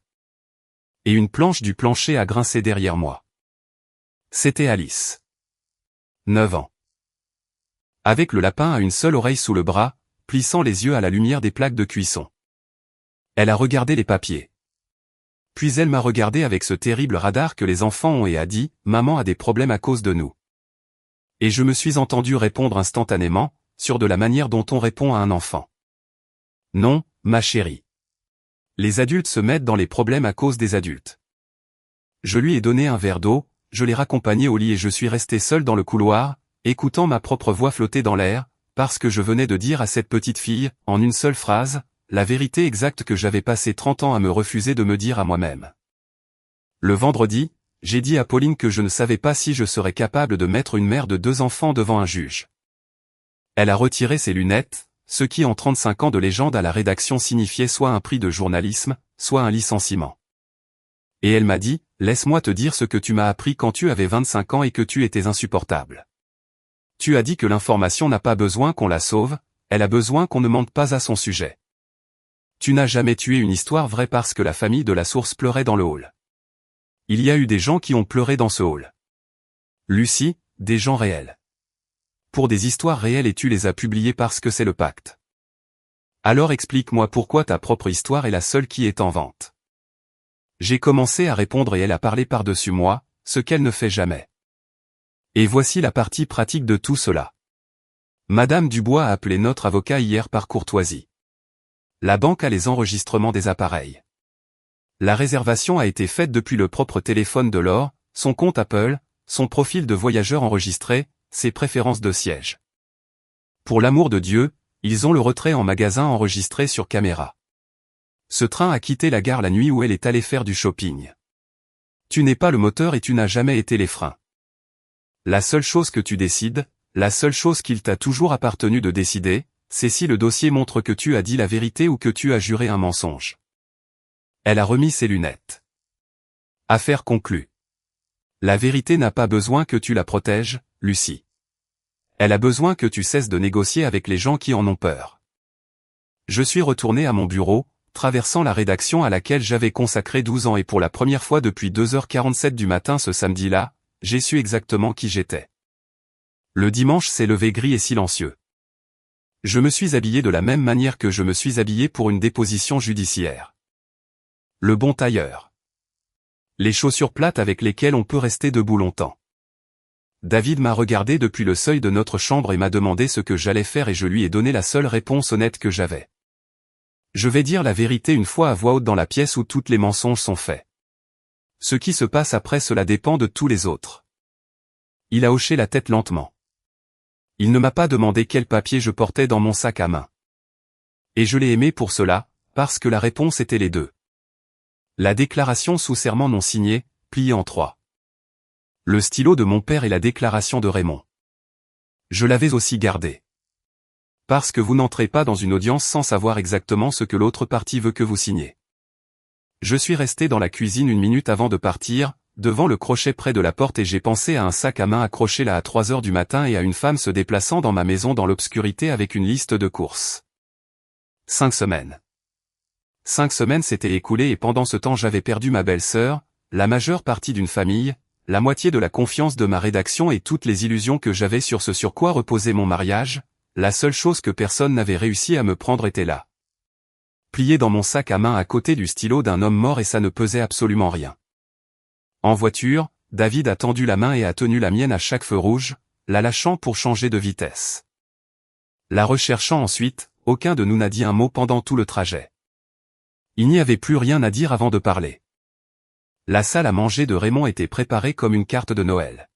Et une planche du plancher a grincé derrière moi. C'était Alice. 9 ans. Avec le lapin à une seule oreille sous le bras, plissant les yeux à la lumière des plaques de cuisson. Elle a regardé les papiers. Puis elle m'a regardé avec ce terrible radar que les enfants ont et a dit, « Maman a des problèmes à cause de nous. » Et je me suis entendu répondre instantanément, sûr de la manière dont on répond à un enfant. Non, ma chérie. Les adultes se mettent dans les problèmes à cause des adultes. Je lui ai donné un verre d'eau, je l'ai raccompagné au lit et je suis resté seul dans le couloir, écoutant ma propre voix flotter dans l'air, parce que je venais de dire à cette petite fille, en une seule phrase, la vérité exacte que j'avais passé 30 ans à me refuser de me dire à moi-même. Le vendredi, j'ai dit à Pauline que je ne savais pas si je serais capable de mettre une mère de 2 enfants devant un juge. Elle a retiré ses lunettes, ce qui en 35 ans de légende à la rédaction signifiait soit un prix de journalisme, soit un licenciement. Et elle m'a dit, laisse-moi te dire ce que tu m'as appris quand tu avais 25 ans et que tu étais insupportable. Tu as dit que l'information n'a pas besoin qu'on la sauve, elle a besoin qu'on ne mente pas à son sujet. Tu n'as jamais tué une histoire vraie parce que la famille de la source pleurait dans le hall. Il y a eu des gens qui ont pleuré dans ce hall. Lucie, des gens réels. Pour des histoires réelles et tu les as publiées parce que c'est le pacte. Alors explique-moi pourquoi ta propre histoire est la seule qui est en vente. J'ai commencé à répondre et elle a parlé par-dessus moi, ce qu'elle ne fait jamais. Et voici la partie pratique de tout cela. Madame Dubois a appelé notre avocat hier par courtoisie. La banque a les enregistrements des appareils. La réservation a été faite depuis le propre téléphone de Laure, son compte Apple, son profil de voyageur enregistré, ses préférences de siège. Pour l'amour de Dieu, ils ont le retrait en magasin enregistré sur caméra. Ce train a quitté la gare la nuit où elle est allée faire du shopping. Tu n'es pas le moteur et tu n'as jamais été les freins. La seule chose que tu décides, la seule chose qu'il t'a toujours appartenu de décider, c'est si le dossier montre que tu as dit la vérité ou que tu as juré un mensonge. Elle a remis ses lunettes. Affaire conclue. La vérité n'a pas besoin que tu la protèges, Lucie. Elle a besoin que tu cesses de négocier avec les gens qui en ont peur. Je suis retourné à mon bureau, traversant la rédaction à laquelle j'avais consacré 12 ans et pour la première fois depuis 2h47 du matin ce samedi-là, j'ai su exactement qui j'étais. Le dimanche s'est levé gris et silencieux. Je me suis habillé de la même manière que je me suis habillé pour une déposition judiciaire. Le bon tailleur. Les chaussures plates avec lesquelles on peut rester debout longtemps. David m'a regardé depuis le seuil de notre chambre et m'a demandé ce que j'allais faire et je lui ai donné la seule réponse honnête que j'avais. Je vais dire la vérité une fois à voix haute dans la pièce où toutes les mensonges sont faits. Ce qui se passe après cela dépend de tous les autres. Il a hoché la tête lentement. Il ne m'a pas demandé quel papier je portais dans mon sac à main. Et je l'ai aimé pour cela, parce que la réponse était les deux. La déclaration sous serment non signée, pliée en 3. Le stylo de mon père et la déclaration de Raymond. Je l'avais aussi gardé. Parce que vous n'entrez pas dans une audience sans savoir exactement ce que l'autre partie veut que vous signiez. Je suis resté dans la cuisine 1 minute avant de partir, devant le crochet près de la porte et j'ai pensé à un sac à main accroché là à 3 heures du matin et à une femme se déplaçant dans ma maison dans l'obscurité avec une liste de courses. 5 semaines. 5 semaines s'étaient écoulées et pendant ce temps j'avais perdu ma belle-sœur, la majeure partie d'une famille, la moitié de la confiance de ma rédaction et toutes les illusions que j'avais sur ce sur quoi reposait mon mariage. La seule chose que personne n'avait réussi à me prendre était là. Plié dans mon sac à main à côté du stylo d'un homme mort et ça ne pesait absolument rien. En voiture, David a tendu la main et a tenu la mienne à chaque feu rouge, la lâchant pour changer de vitesse. La recherchant ensuite, aucun de nous n'a dit un mot pendant tout le trajet. Il n'y avait plus rien à dire avant de parler. La salle à manger de Raymond était préparée comme une carte de Noël.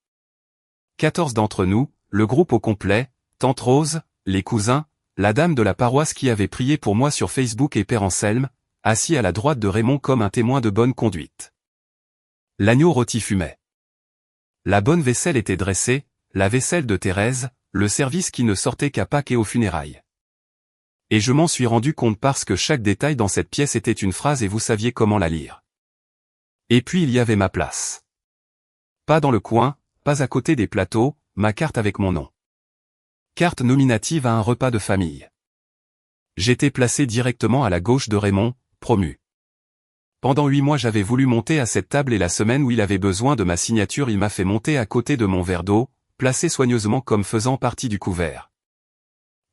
14 d'entre nous, le groupe au complet, Tante Rose, les cousins, la dame de la paroisse qui avait prié pour moi sur Facebook et Père Anselme, assis à la droite de Raymond comme un témoin de bonne conduite. L'agneau rôti fumait. La bonne vaisselle était dressée, la vaisselle de Thérèse, le service qui ne sortait qu'à Pâques et aux funérailles. Et je m'en suis rendu compte parce que chaque détail dans cette pièce était une phrase et vous saviez comment la lire. Et puis il y avait ma place. Pas dans le coin, pas à côté des plateaux, ma carte avec mon nom. Carte nominative à un repas de famille. J'étais placé directement à la gauche de Raymond, promu. Pendant 8 mois j'avais voulu monter à cette table et la semaine où il avait besoin de ma signature il m'a fait monter à côté de mon verre d'eau, placé soigneusement comme faisant partie du couvert.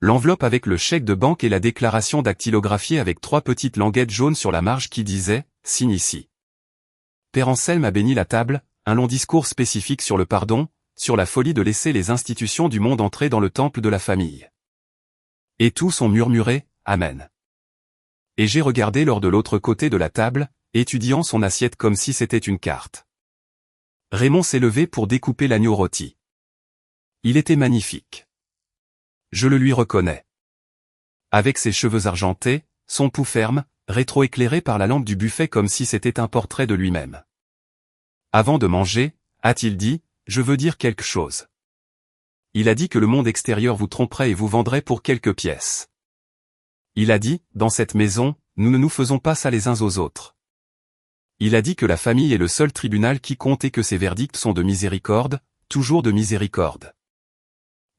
L'enveloppe avec le chèque de banque et la déclaration dactylographiée avec 3 petites languettes jaunes sur la marge qui disaient « Signe ici ». Père Anselme a béni la table, un long discours spécifique sur le pardon, sur la folie de laisser les institutions du monde entrer dans le temple de la famille. Et tous ont murmuré « Amen ». Et j'ai regardé lors de l'autre côté de la table, étudiant son assiette comme si c'était une carte. Raymond s'est levé pour découper l'agneau rôti. Il était magnifique. Je le lui reconnais. Avec ses cheveux argentés, son pouls ferme, rétro-éclairé par la lampe du buffet comme si c'était un portrait de lui-même. Avant de manger, a-t-il dit, je veux dire quelque chose. Il a dit que le monde extérieur vous tromperait et vous vendrait pour quelques pièces. Il a dit, dans cette maison, nous ne nous faisons pas ça les uns aux autres. Il a dit que la famille est le seul tribunal qui compte et que ses verdicts sont de miséricorde, toujours de miséricorde.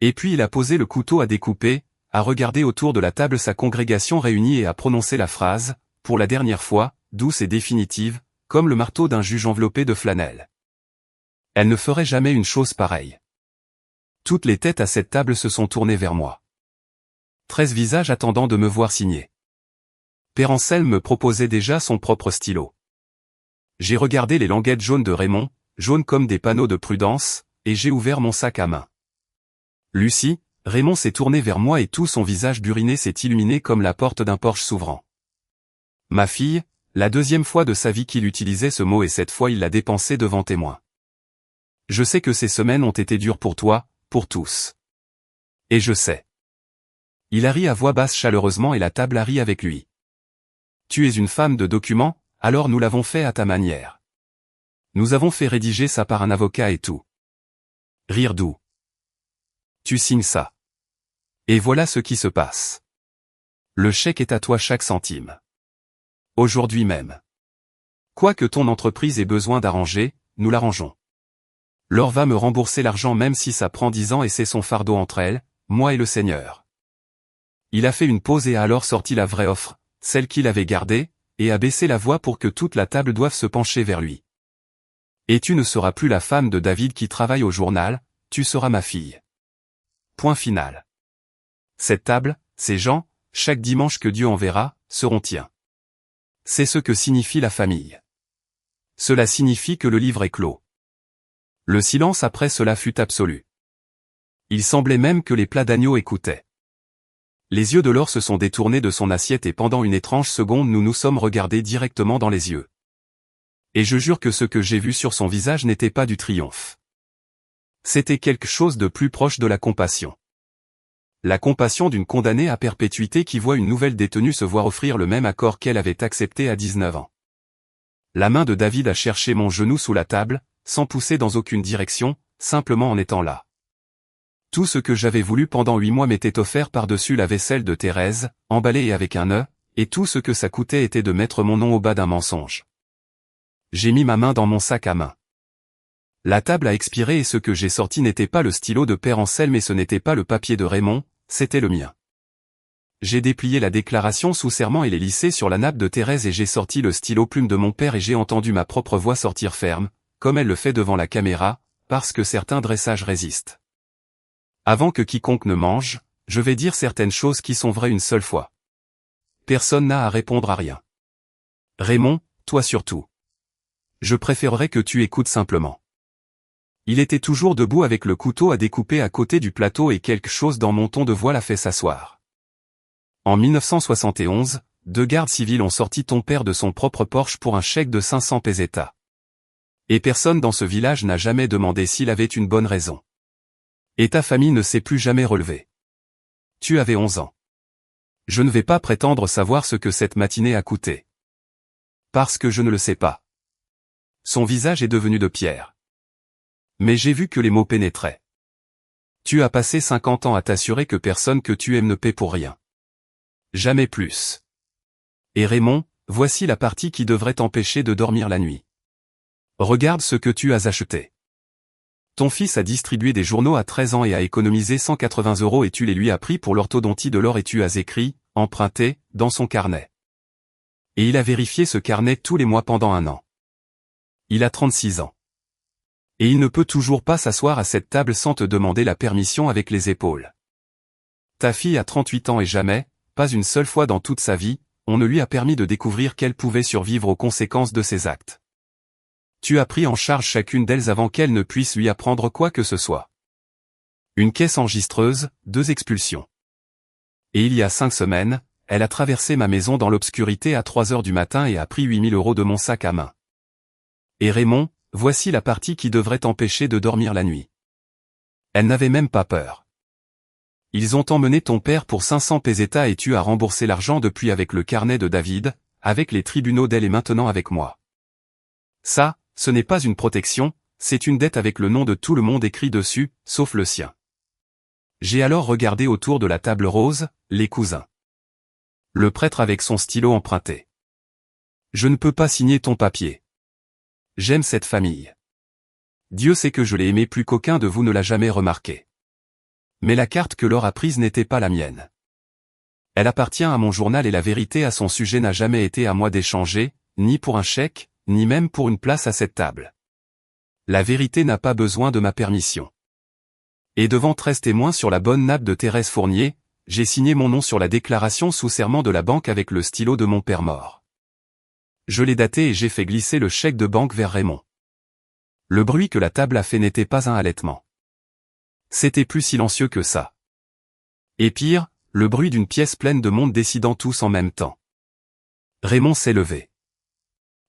Et puis il a posé le couteau à découper, a regardé autour de la table sa congrégation réunie et a prononcé la phrase, pour la dernière fois, douce et définitive, comme le marteau d'un juge enveloppé de flanelle. Elle ne ferait jamais une chose pareille. Toutes les têtes à cette table se sont tournées vers moi. 13 visages attendant de me voir signer. Père Anselme me proposait déjà son propre stylo. J'ai regardé les languettes jaunes de Raymond, jaunes comme des panneaux de prudence, et j'ai ouvert mon sac à main. Lucie, Raymond s'est tourné vers moi et tout son visage buriné s'est illuminé comme la porte d'un Porsche s'ouvrant. Ma fille, la deuxième fois de sa vie qu'il utilisait ce mot et cette fois il l'a dépensé devant témoin. Je sais que ces semaines ont été dures pour toi, pour tous. Et je sais. Il a ri à voix basse chaleureusement et la table a ri avec lui. Tu es une femme de document, alors nous l'avons fait à ta manière. Nous avons fait rédiger ça par un avocat et tout. Rire doux. Tu signes ça. Et voilà ce qui se passe. Le chèque est à toi chaque centime. Aujourd'hui même. Quoi que ton entreprise ait besoin d'arranger, nous l'arrangeons. Laure va me rembourser l'argent même si ça prend 10 ans et c'est son fardeau entre elle, moi et le Seigneur. Il a fait une pause et a alors sorti la vraie offre, celle qu'il avait gardée, et a baissé la voix pour que toute la table doive se pencher vers lui. Et tu ne seras plus la femme de David qui travaille au journal, tu seras ma fille. Point final. Cette table, ces gens, chaque dimanche que Dieu enverra, seront tiens. C'est ce que signifie la famille. Cela signifie que le livre est clos. Le silence après cela fut absolu. Il semblait même que les plats d'agneau écoutaient. Les yeux de Laure se sont détournés de son assiette et pendant une étrange seconde nous nous sommes regardés directement dans les yeux. Et je jure que ce que j'ai vu sur son visage n'était pas du triomphe. C'était quelque chose de plus proche de la compassion. La compassion d'une condamnée à perpétuité qui voit une nouvelle détenue se voir offrir le même accord qu'elle avait accepté à 19 ans. La main de David a cherché mon genou sous la table, sans pousser dans aucune direction, simplement en étant là. Tout ce que j'avais voulu pendant 8 mois m'était offert par-dessus la vaisselle de Thérèse, emballée et avec un nœud, et tout ce que ça coûtait était de mettre mon nom au bas d'un mensonge. J'ai mis ma main dans mon sac à main. La table a expiré et ce que j'ai sorti n'était pas le stylo de Père Anselme et ce n'était pas le papier de Raymond, c'était le mien. J'ai déplié la déclaration sous serment et l'ai lissée sur la nappe de Thérèse et j'ai sorti le stylo plume de mon père et j'ai entendu ma propre voix sortir ferme, comme elle le fait devant la caméra, parce que certains dressages résistent. Avant que quiconque ne mange, je vais dire certaines choses qui sont vraies une seule fois. Personne n'a à répondre à rien. Raymond, toi surtout. Je préférerais que tu écoutes simplement. Il était toujours debout avec le couteau à découper à côté du plateau et quelque chose dans mon ton de voix l'a fait s'asseoir. En 1971, 2 gardes civils ont sorti ton père de son propre Porsche pour un chèque de 500 pesetas. Et personne dans ce village n'a jamais demandé s'il avait une bonne raison. Et ta famille ne s'est plus jamais relevée. Tu avais 11 ans. Je ne vais pas prétendre savoir ce que cette matinée a coûté. Parce que je ne le sais pas. Son visage est devenu de pierre. Mais j'ai vu que les mots pénétraient. Tu as passé 50 ans à t'assurer que personne que tu aimes ne paie pour rien. Jamais plus. Et Raymond, voici la partie qui devrait t'empêcher de dormir la nuit. Regarde ce que tu as acheté. Ton fils a distribué des journaux à 13 ans et a économisé 180 € et tu les lui as pris pour l'orthodontie de Laure et tu as écrit, emprunté, dans son carnet. Et il a vérifié ce carnet tous les mois pendant 1 an. Il a 36 ans. Et il ne peut toujours pas s'asseoir à cette table sans te demander la permission avec les épaules. Ta fille a 38 ans et jamais, pas une seule fois dans toute sa vie, on ne lui a permis de découvrir qu'elle pouvait survivre aux conséquences de ses actes. Tu as pris en charge chacune d'elles avant qu'elle ne puisse lui apprendre quoi que ce soit. Une caisse enregistreuse, 2 expulsions. Et il y a 5 semaines, elle a traversé ma maison dans l'obscurité à 3 heures du matin et a pris 8 000 € de mon sac à main. Et Raymond, voici la partie qui devrait t'empêcher de dormir la nuit. Elle n'avait même pas peur. Ils ont emmené ton père pour 500 pesetas et tu as remboursé l'argent depuis avec le carnet de David, avec les tribunaux d'elle et maintenant avec moi. Ça, ce n'est pas une protection, c'est une dette avec le nom de tout le monde écrit dessus, sauf le sien. J'ai alors regardé autour de la table rose, les cousins. Le prêtre avec son stylo emprunté. Je ne peux pas signer ton papier. J'aime cette famille. Dieu sait que je l'ai aimé plus qu'aucun de vous ne l'a jamais remarqué. Mais la carte que Laure a prise n'était pas la mienne. Elle appartient à mon journal et la vérité à son sujet n'a jamais été à moi d'échanger, ni pour un chèque, ni même pour une place à cette table. La vérité n'a pas besoin de ma permission. Et devant 13 témoins sur la bonne nappe de Thérèse Fournier, j'ai signé mon nom sur la déclaration sous serment de la banque avec le stylo de mon père mort. Je l'ai daté et j'ai fait glisser le chèque de banque vers Raymond. Le bruit que la table a fait n'était pas un halètement. C'était plus silencieux que ça. Et pire, le bruit d'une pièce pleine de monde décidant tous en même temps. Raymond s'est levé.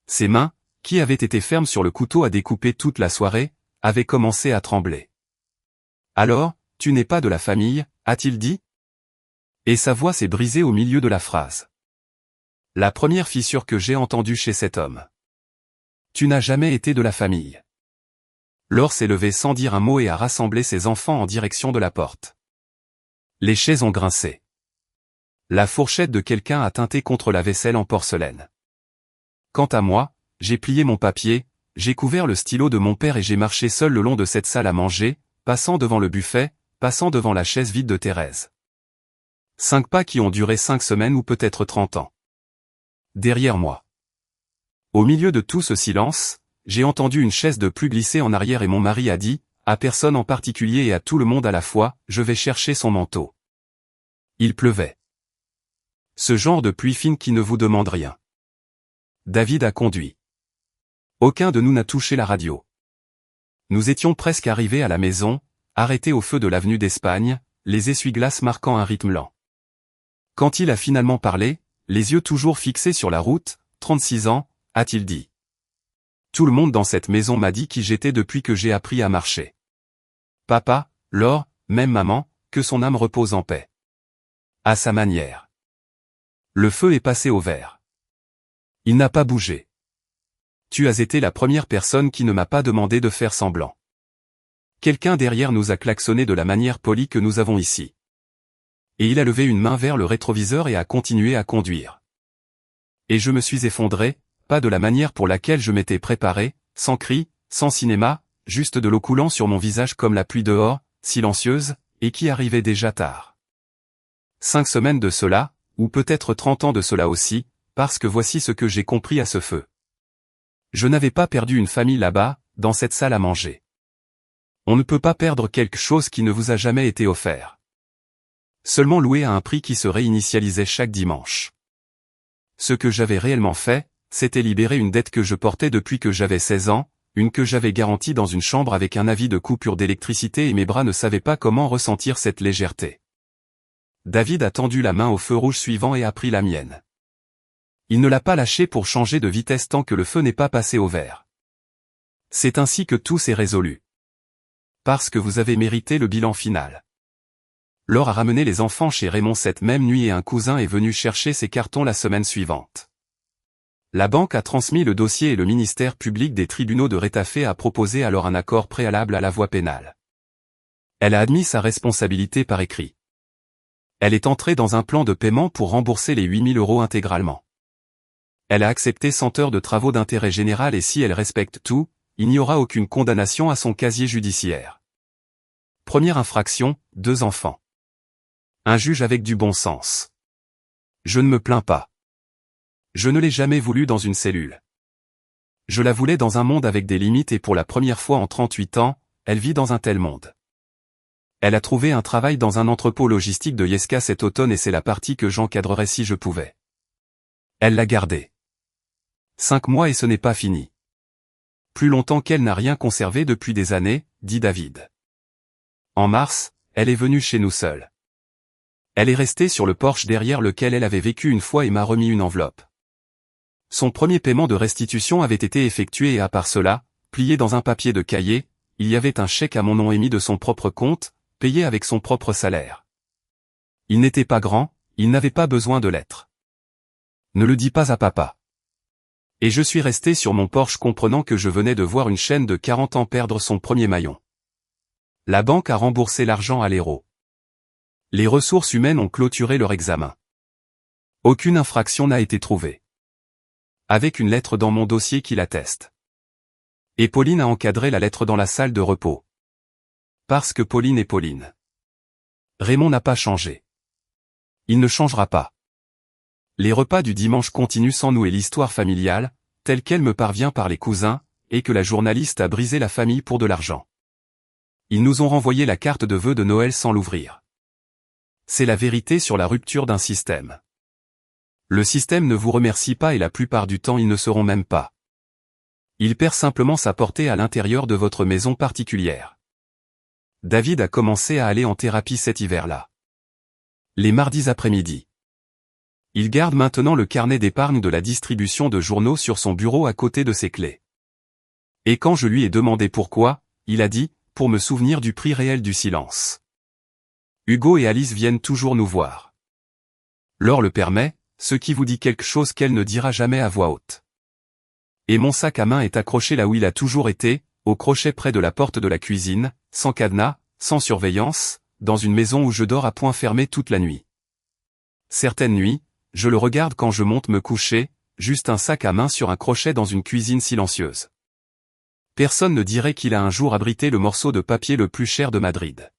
Ses mains, qui avaient été fermes sur le couteau à découper toute la soirée, avaient commencé à trembler. « Alors, tu n'es pas de la famille ?» a-t-il dit. Et sa voix s'est brisée au milieu de la phrase. La première fissure que j'ai entendue chez cet homme. « Tu n'as jamais été de la famille. » Laure s'est levée sans dire un mot et a rassemblé ses enfants en direction de la porte. Les chaises ont grincé. La fourchette de quelqu'un a tinté contre la vaisselle en porcelaine. Quant à moi, j'ai plié mon papier, j'ai couvert le stylo de mon père et j'ai marché seul le long de cette salle à manger, passant devant le buffet, passant devant la chaise vide de Thérèse. 5 pas qui ont duré 5 semaines ou peut-être 30 ans. Derrière moi. Au milieu de tout ce silence, j'ai entendu une chaise de plus glisser en arrière et mon mari a dit, à personne en particulier et à tout le monde à la fois, je vais chercher son manteau. Il pleuvait. Ce genre de pluie fine qui ne vous demande rien. David a conduit. Aucun de nous n'a touché la radio. Nous étions presque arrivés à la maison, arrêtés au feu de l'avenue d'Espagne, les essuie-glaces marquant un rythme lent. Quand il a finalement parlé, les yeux toujours fixés sur la route, 36 ans, a-t-il dit. Tout le monde dans cette maison m'a dit qui j'étais depuis que j'ai appris à marcher. Papa, Laure, même maman, que son âme repose en paix. À sa manière. Le feu est passé au vert. Il n'a pas bougé. Tu as été la première personne qui ne m'a pas demandé de faire semblant. Quelqu'un derrière nous a klaxonné de la manière polie que nous avons ici. Et il a levé une main vers le rétroviseur et a continué à conduire. Et je me suis effondré, pas de la manière pour laquelle je m'étais préparé, sans cri, sans cinéma, juste de l'eau coulant sur mon visage comme la pluie dehors, silencieuse, et qui arrivait déjà tard. 5 semaines de cela, ou peut-être 30 ans de cela aussi, parce que voici ce que j'ai compris à ce feu. Je n'avais pas perdu une famille là-bas, dans cette salle à manger. On ne peut pas perdre quelque chose qui ne vous a jamais été offert. Seulement loué à un prix qui se réinitialisait chaque dimanche. Ce que j'avais réellement fait, c'était libérer une dette que je portais depuis que j'avais 16 ans, une que j'avais garantie dans une chambre avec un avis de coupure d'électricité et mes bras ne savaient pas comment ressentir cette légèreté. David a tendu la main au feu rouge suivant et a pris la mienne. Il ne l'a pas lâchée pour changer de vitesse tant que le feu n'est pas passé au vert. C'est ainsi que tout s'est résolu. Parce que vous avez mérité le bilan final. Laure a ramené les enfants chez Raymond cette même nuit et un cousin est venu chercher ses cartons la semaine suivante. La banque a transmis le dossier et le ministère public des tribunaux de Rétafé a proposé alors un accord préalable à la voie pénale. Elle a admis sa responsabilité par écrit. Elle est entrée dans un plan de paiement pour rembourser les 8 000 € intégralement. Elle a accepté 100 heures de travaux d'intérêt général et si elle respecte tout, il n'y aura aucune condamnation à son casier judiciaire. Première infraction, 2 enfants. Un juge avec du bon sens. Je ne me plains pas. Je ne l'ai jamais voulu dans une cellule. Je la voulais dans un monde avec des limites et pour la première fois en 38 ans, elle vit dans un tel monde. Elle a trouvé un travail dans un entrepôt logistique de Yesca cet automne et c'est la partie que j'encadrerais si je pouvais. Elle l'a gardé. 5 mois et ce n'est pas fini. Plus longtemps qu'elle n'a rien conservé depuis des années, dit David. En mars, elle est venue chez nous seule. Elle est restée sur le porche derrière lequel elle avait vécu une fois et m'a remis une enveloppe. Son premier paiement de restitution avait été effectué et à part cela, plié dans un papier de cahier, il y avait un chèque à mon nom émis de son propre compte, payé avec son propre salaire. Il n'était pas grand, il n'avait pas besoin de lettres. Ne le dis pas à papa. Et je suis resté sur mon porche comprenant que je venais de voir une chaîne de 40 ans perdre son premier maillon. La banque a remboursé l'argent à l'héros. Les ressources humaines ont clôturé leur examen. Aucune infraction n'a été trouvée. Avec une lettre dans mon dossier qui l'atteste. Et Pauline a encadré la lettre dans la salle de repos. Parce que Pauline est Pauline. Raymond n'a pas changé. Il ne changera pas. Les repas du dimanche continuent sans nous et l'histoire familiale, telle qu'elle me parvient par les cousins, et que la journaliste a brisé la famille pour de l'argent. Ils nous ont renvoyé la carte de vœux de Noël sans l'ouvrir. C'est la vérité sur la rupture d'un système. Le système ne vous remercie pas et la plupart du temps ils ne seront même pas. Il perd simplement sa portée à l'intérieur de votre maison particulière. David a commencé à aller en thérapie cet hiver-là. Les mardis après-midi. Il garde maintenant le carnet d'épargne de la distribution de journaux sur son bureau à côté de ses clés. Et quand je lui ai demandé pourquoi, il a dit, pour me souvenir du prix réel du silence. Hugo et Alice viennent toujours nous voir. Laure le permet, ce qui vous dit quelque chose qu'elle ne dira jamais à voix haute. Et mon sac à main est accroché là où il a toujours été, au crochet près de la porte de la cuisine, sans cadenas, sans surveillance, dans une maison où je dors à point fermé toute la nuit. Certaines nuits, je le regarde quand je monte me coucher, juste un sac à main sur un crochet dans une cuisine silencieuse. Personne ne dirait qu'il a un jour abrité le morceau de papier le plus cher de Madrid.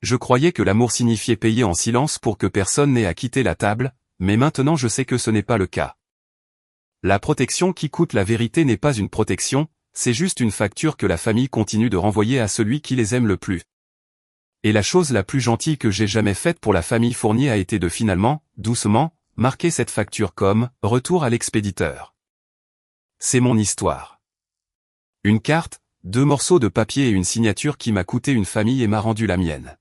Je croyais que l'amour signifiait payer en silence pour que personne n'ait à quitter la table, mais maintenant je sais que ce n'est pas le cas. La protection qui coûte la vérité n'est pas une protection, c'est juste une facture que la famille continue de renvoyer à celui qui les aime le plus. Et la chose la plus gentille que j'ai jamais faite pour la famille Fournier a été de finalement, doucement, marquer cette facture comme « Retour à l'expéditeur ». C'est mon histoire. Une carte, 2 morceaux de papier et une signature qui m'a coûté une famille et m'a rendu la mienne.